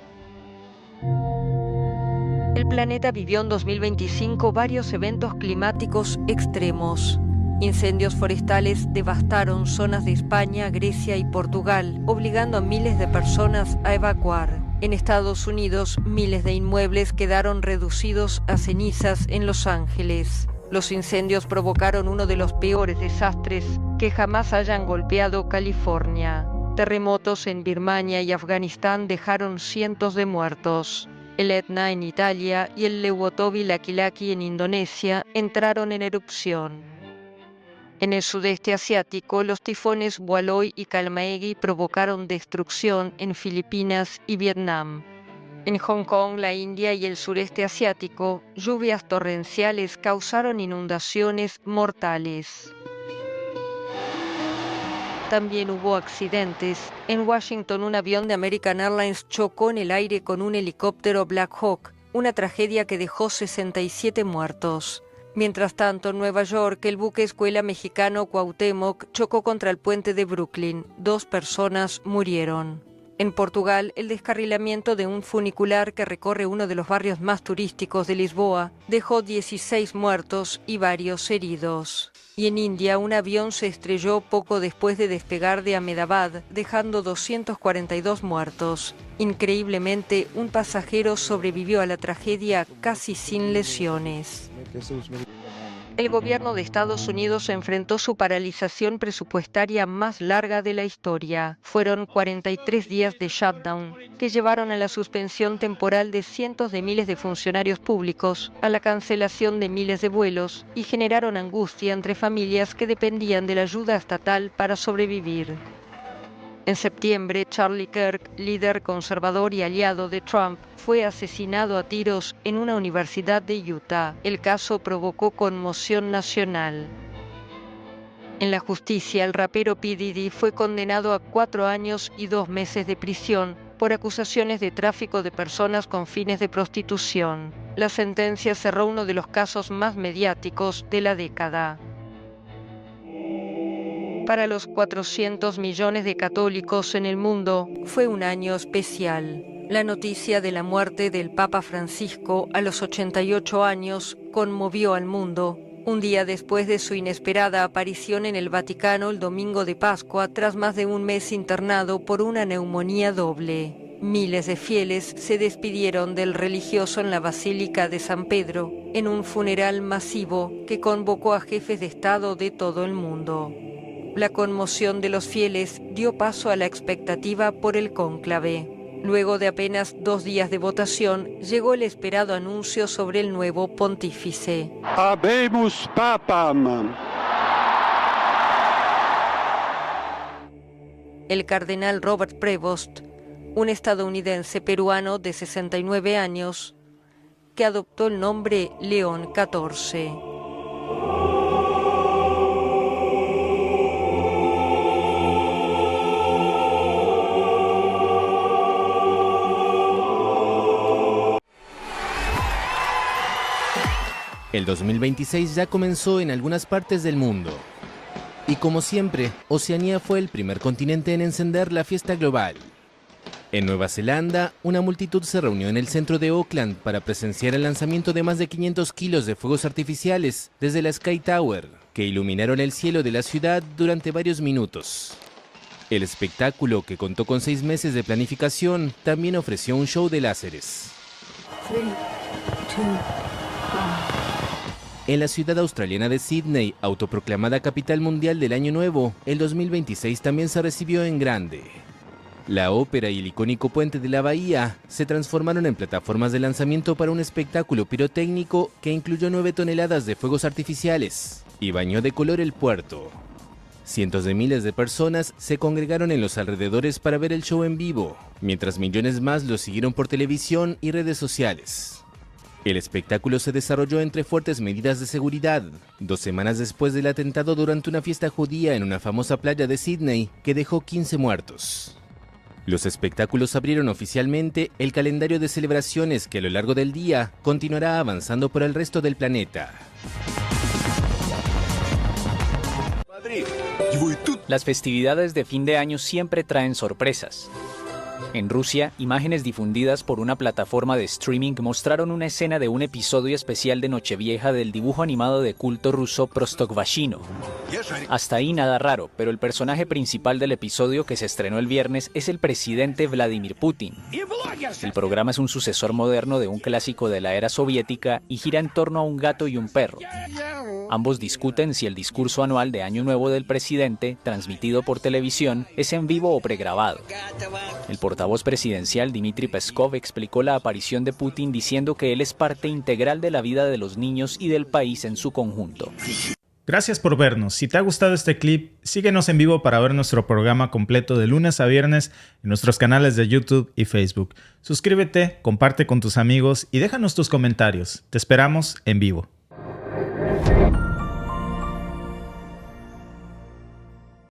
S3: El planeta vivió en 2025 varios eventos climáticos extremos. Incendios forestales devastaron zonas de España, Grecia y Portugal, obligando a miles de personas a evacuar. En Estados Unidos, miles de inmuebles quedaron reducidos a cenizas en Los Ángeles. Los incendios provocaron uno de los peores desastres que jamás hayan golpeado California. Terremotos en Birmania y Afganistán dejaron cientos de muertos. El Etna en Italia y el Lewotowil-Akilaki en Indonesia entraron en erupción. En el sudeste asiático, los tifones Waloi y Kalmaegi provocaron destrucción en Filipinas y Vietnam. En Hong Kong, la India y el sureste asiático, lluvias torrenciales causaron inundaciones mortales. También hubo accidentes. En Washington, un avión de American Airlines chocó en el aire con un helicóptero Black Hawk, una tragedia que dejó 67 muertos. Mientras tanto, en Nueva York, el buque escuela mexicano Cuauhtémoc chocó contra el puente de Brooklyn. 2 personas murieron. En Portugal, el descarrilamiento de un funicular que recorre uno de los barrios más turísticos de Lisboa dejó 16 muertos y varios heridos. Y en India, un avión se estrelló poco después de despegar de Ahmedabad, dejando 242 muertos. Increíblemente, un pasajero sobrevivió a la tragedia casi sin lesiones. El gobierno de Estados Unidos enfrentó su paralización presupuestaria más larga de la historia. Fueron 43 días de shutdown, que llevaron a la suspensión temporal de cientos de miles de funcionarios públicos, a la cancelación de miles de vuelos y generaron angustia entre familias que dependían de la ayuda estatal para sobrevivir. En septiembre, Charlie Kirk, líder conservador y aliado de Trump, fue asesinado a tiros en una universidad de Utah. El caso provocó conmoción nacional. En la justicia, el rapero P. Diddy fue condenado a 4 años y 2 meses de prisión por acusaciones de tráfico de personas con fines de prostitución. La sentencia cerró uno de los casos más mediáticos de la década. Para los 400 millones de católicos en el mundo, fue un año especial. La noticia de la muerte del Papa Francisco a los 88 años conmovió al mundo, un día después de su inesperada aparición en el Vaticano el domingo de Pascua tras más de un mes internado por una neumonía doble. Miles de fieles se despidieron del religioso en la Basílica de San Pedro, en un funeral masivo que convocó a jefes de Estado de todo el mundo. La conmoción de los fieles dio paso a la expectativa por el cónclave. Luego de apenas 2 días de votación, llegó el esperado anuncio sobre el nuevo pontífice.
S6: Habemus Papam.
S3: El cardenal Robert Prevost, un estadounidense peruano de 69 años, que adoptó el nombre León XIV.
S7: El 2026 ya comenzó en algunas partes del mundo. Y como siempre, Oceanía fue el primer continente en encender la fiesta global. En Nueva Zelanda, una multitud se reunió en el centro de Auckland para presenciar el lanzamiento de más de 500 kilos de fuegos artificiales desde la Sky Tower, que iluminaron el cielo de la ciudad durante varios minutos. El espectáculo, que contó con 6 meses de planificación, también ofreció un show de láseres.
S8: 3, 2, 1.
S7: En la ciudad australiana de Sydney, autoproclamada capital mundial del Año Nuevo, el 2026 también se recibió en grande. La ópera y el icónico puente de la bahía se transformaron en plataformas de lanzamiento para un espectáculo pirotécnico que incluyó 9 toneladas de fuegos artificiales y bañó de color el puerto. Cientos de miles de personas se congregaron en los alrededores para ver el show en vivo, mientras millones más lo siguieron por televisión y redes sociales. El espectáculo se desarrolló entre fuertes medidas de seguridad, 2 semanas después del atentado durante una fiesta judía en una famosa playa de Sydney que dejó 15 muertos. Los espectáculos abrieron oficialmente el calendario de celebraciones que a lo largo del día continuará avanzando por el resto del planeta.
S9: Las festividades de fin de año siempre traen sorpresas. En Rusia, imágenes difundidas por una plataforma de streaming mostraron una escena de un episodio especial de Nochevieja del dibujo animado de culto ruso Prostokvashino. Hasta ahí nada raro, pero el personaje principal del episodio, que se estrenó el viernes, es el presidente Vladimir Putin. El programa es un sucesor moderno de un clásico de la era soviética y gira en torno a un gato y un perro. Ambos discuten si el discurso anual de Año Nuevo del presidente, transmitido por televisión, es en vivo o pregrabado. El portavoz presidencial Dmitry Peskov explicó la aparición de Putin diciendo que él es parte integral de la vida de los niños y del país en su conjunto.
S1: Gracias por vernos. Si te ha gustado este clip, síguenos en vivo para ver nuestro programa completo de lunes a viernes en nuestros canales de YouTube y Facebook. Suscríbete, comparte con tus amigos y déjanos tus comentarios. Te esperamos en vivo.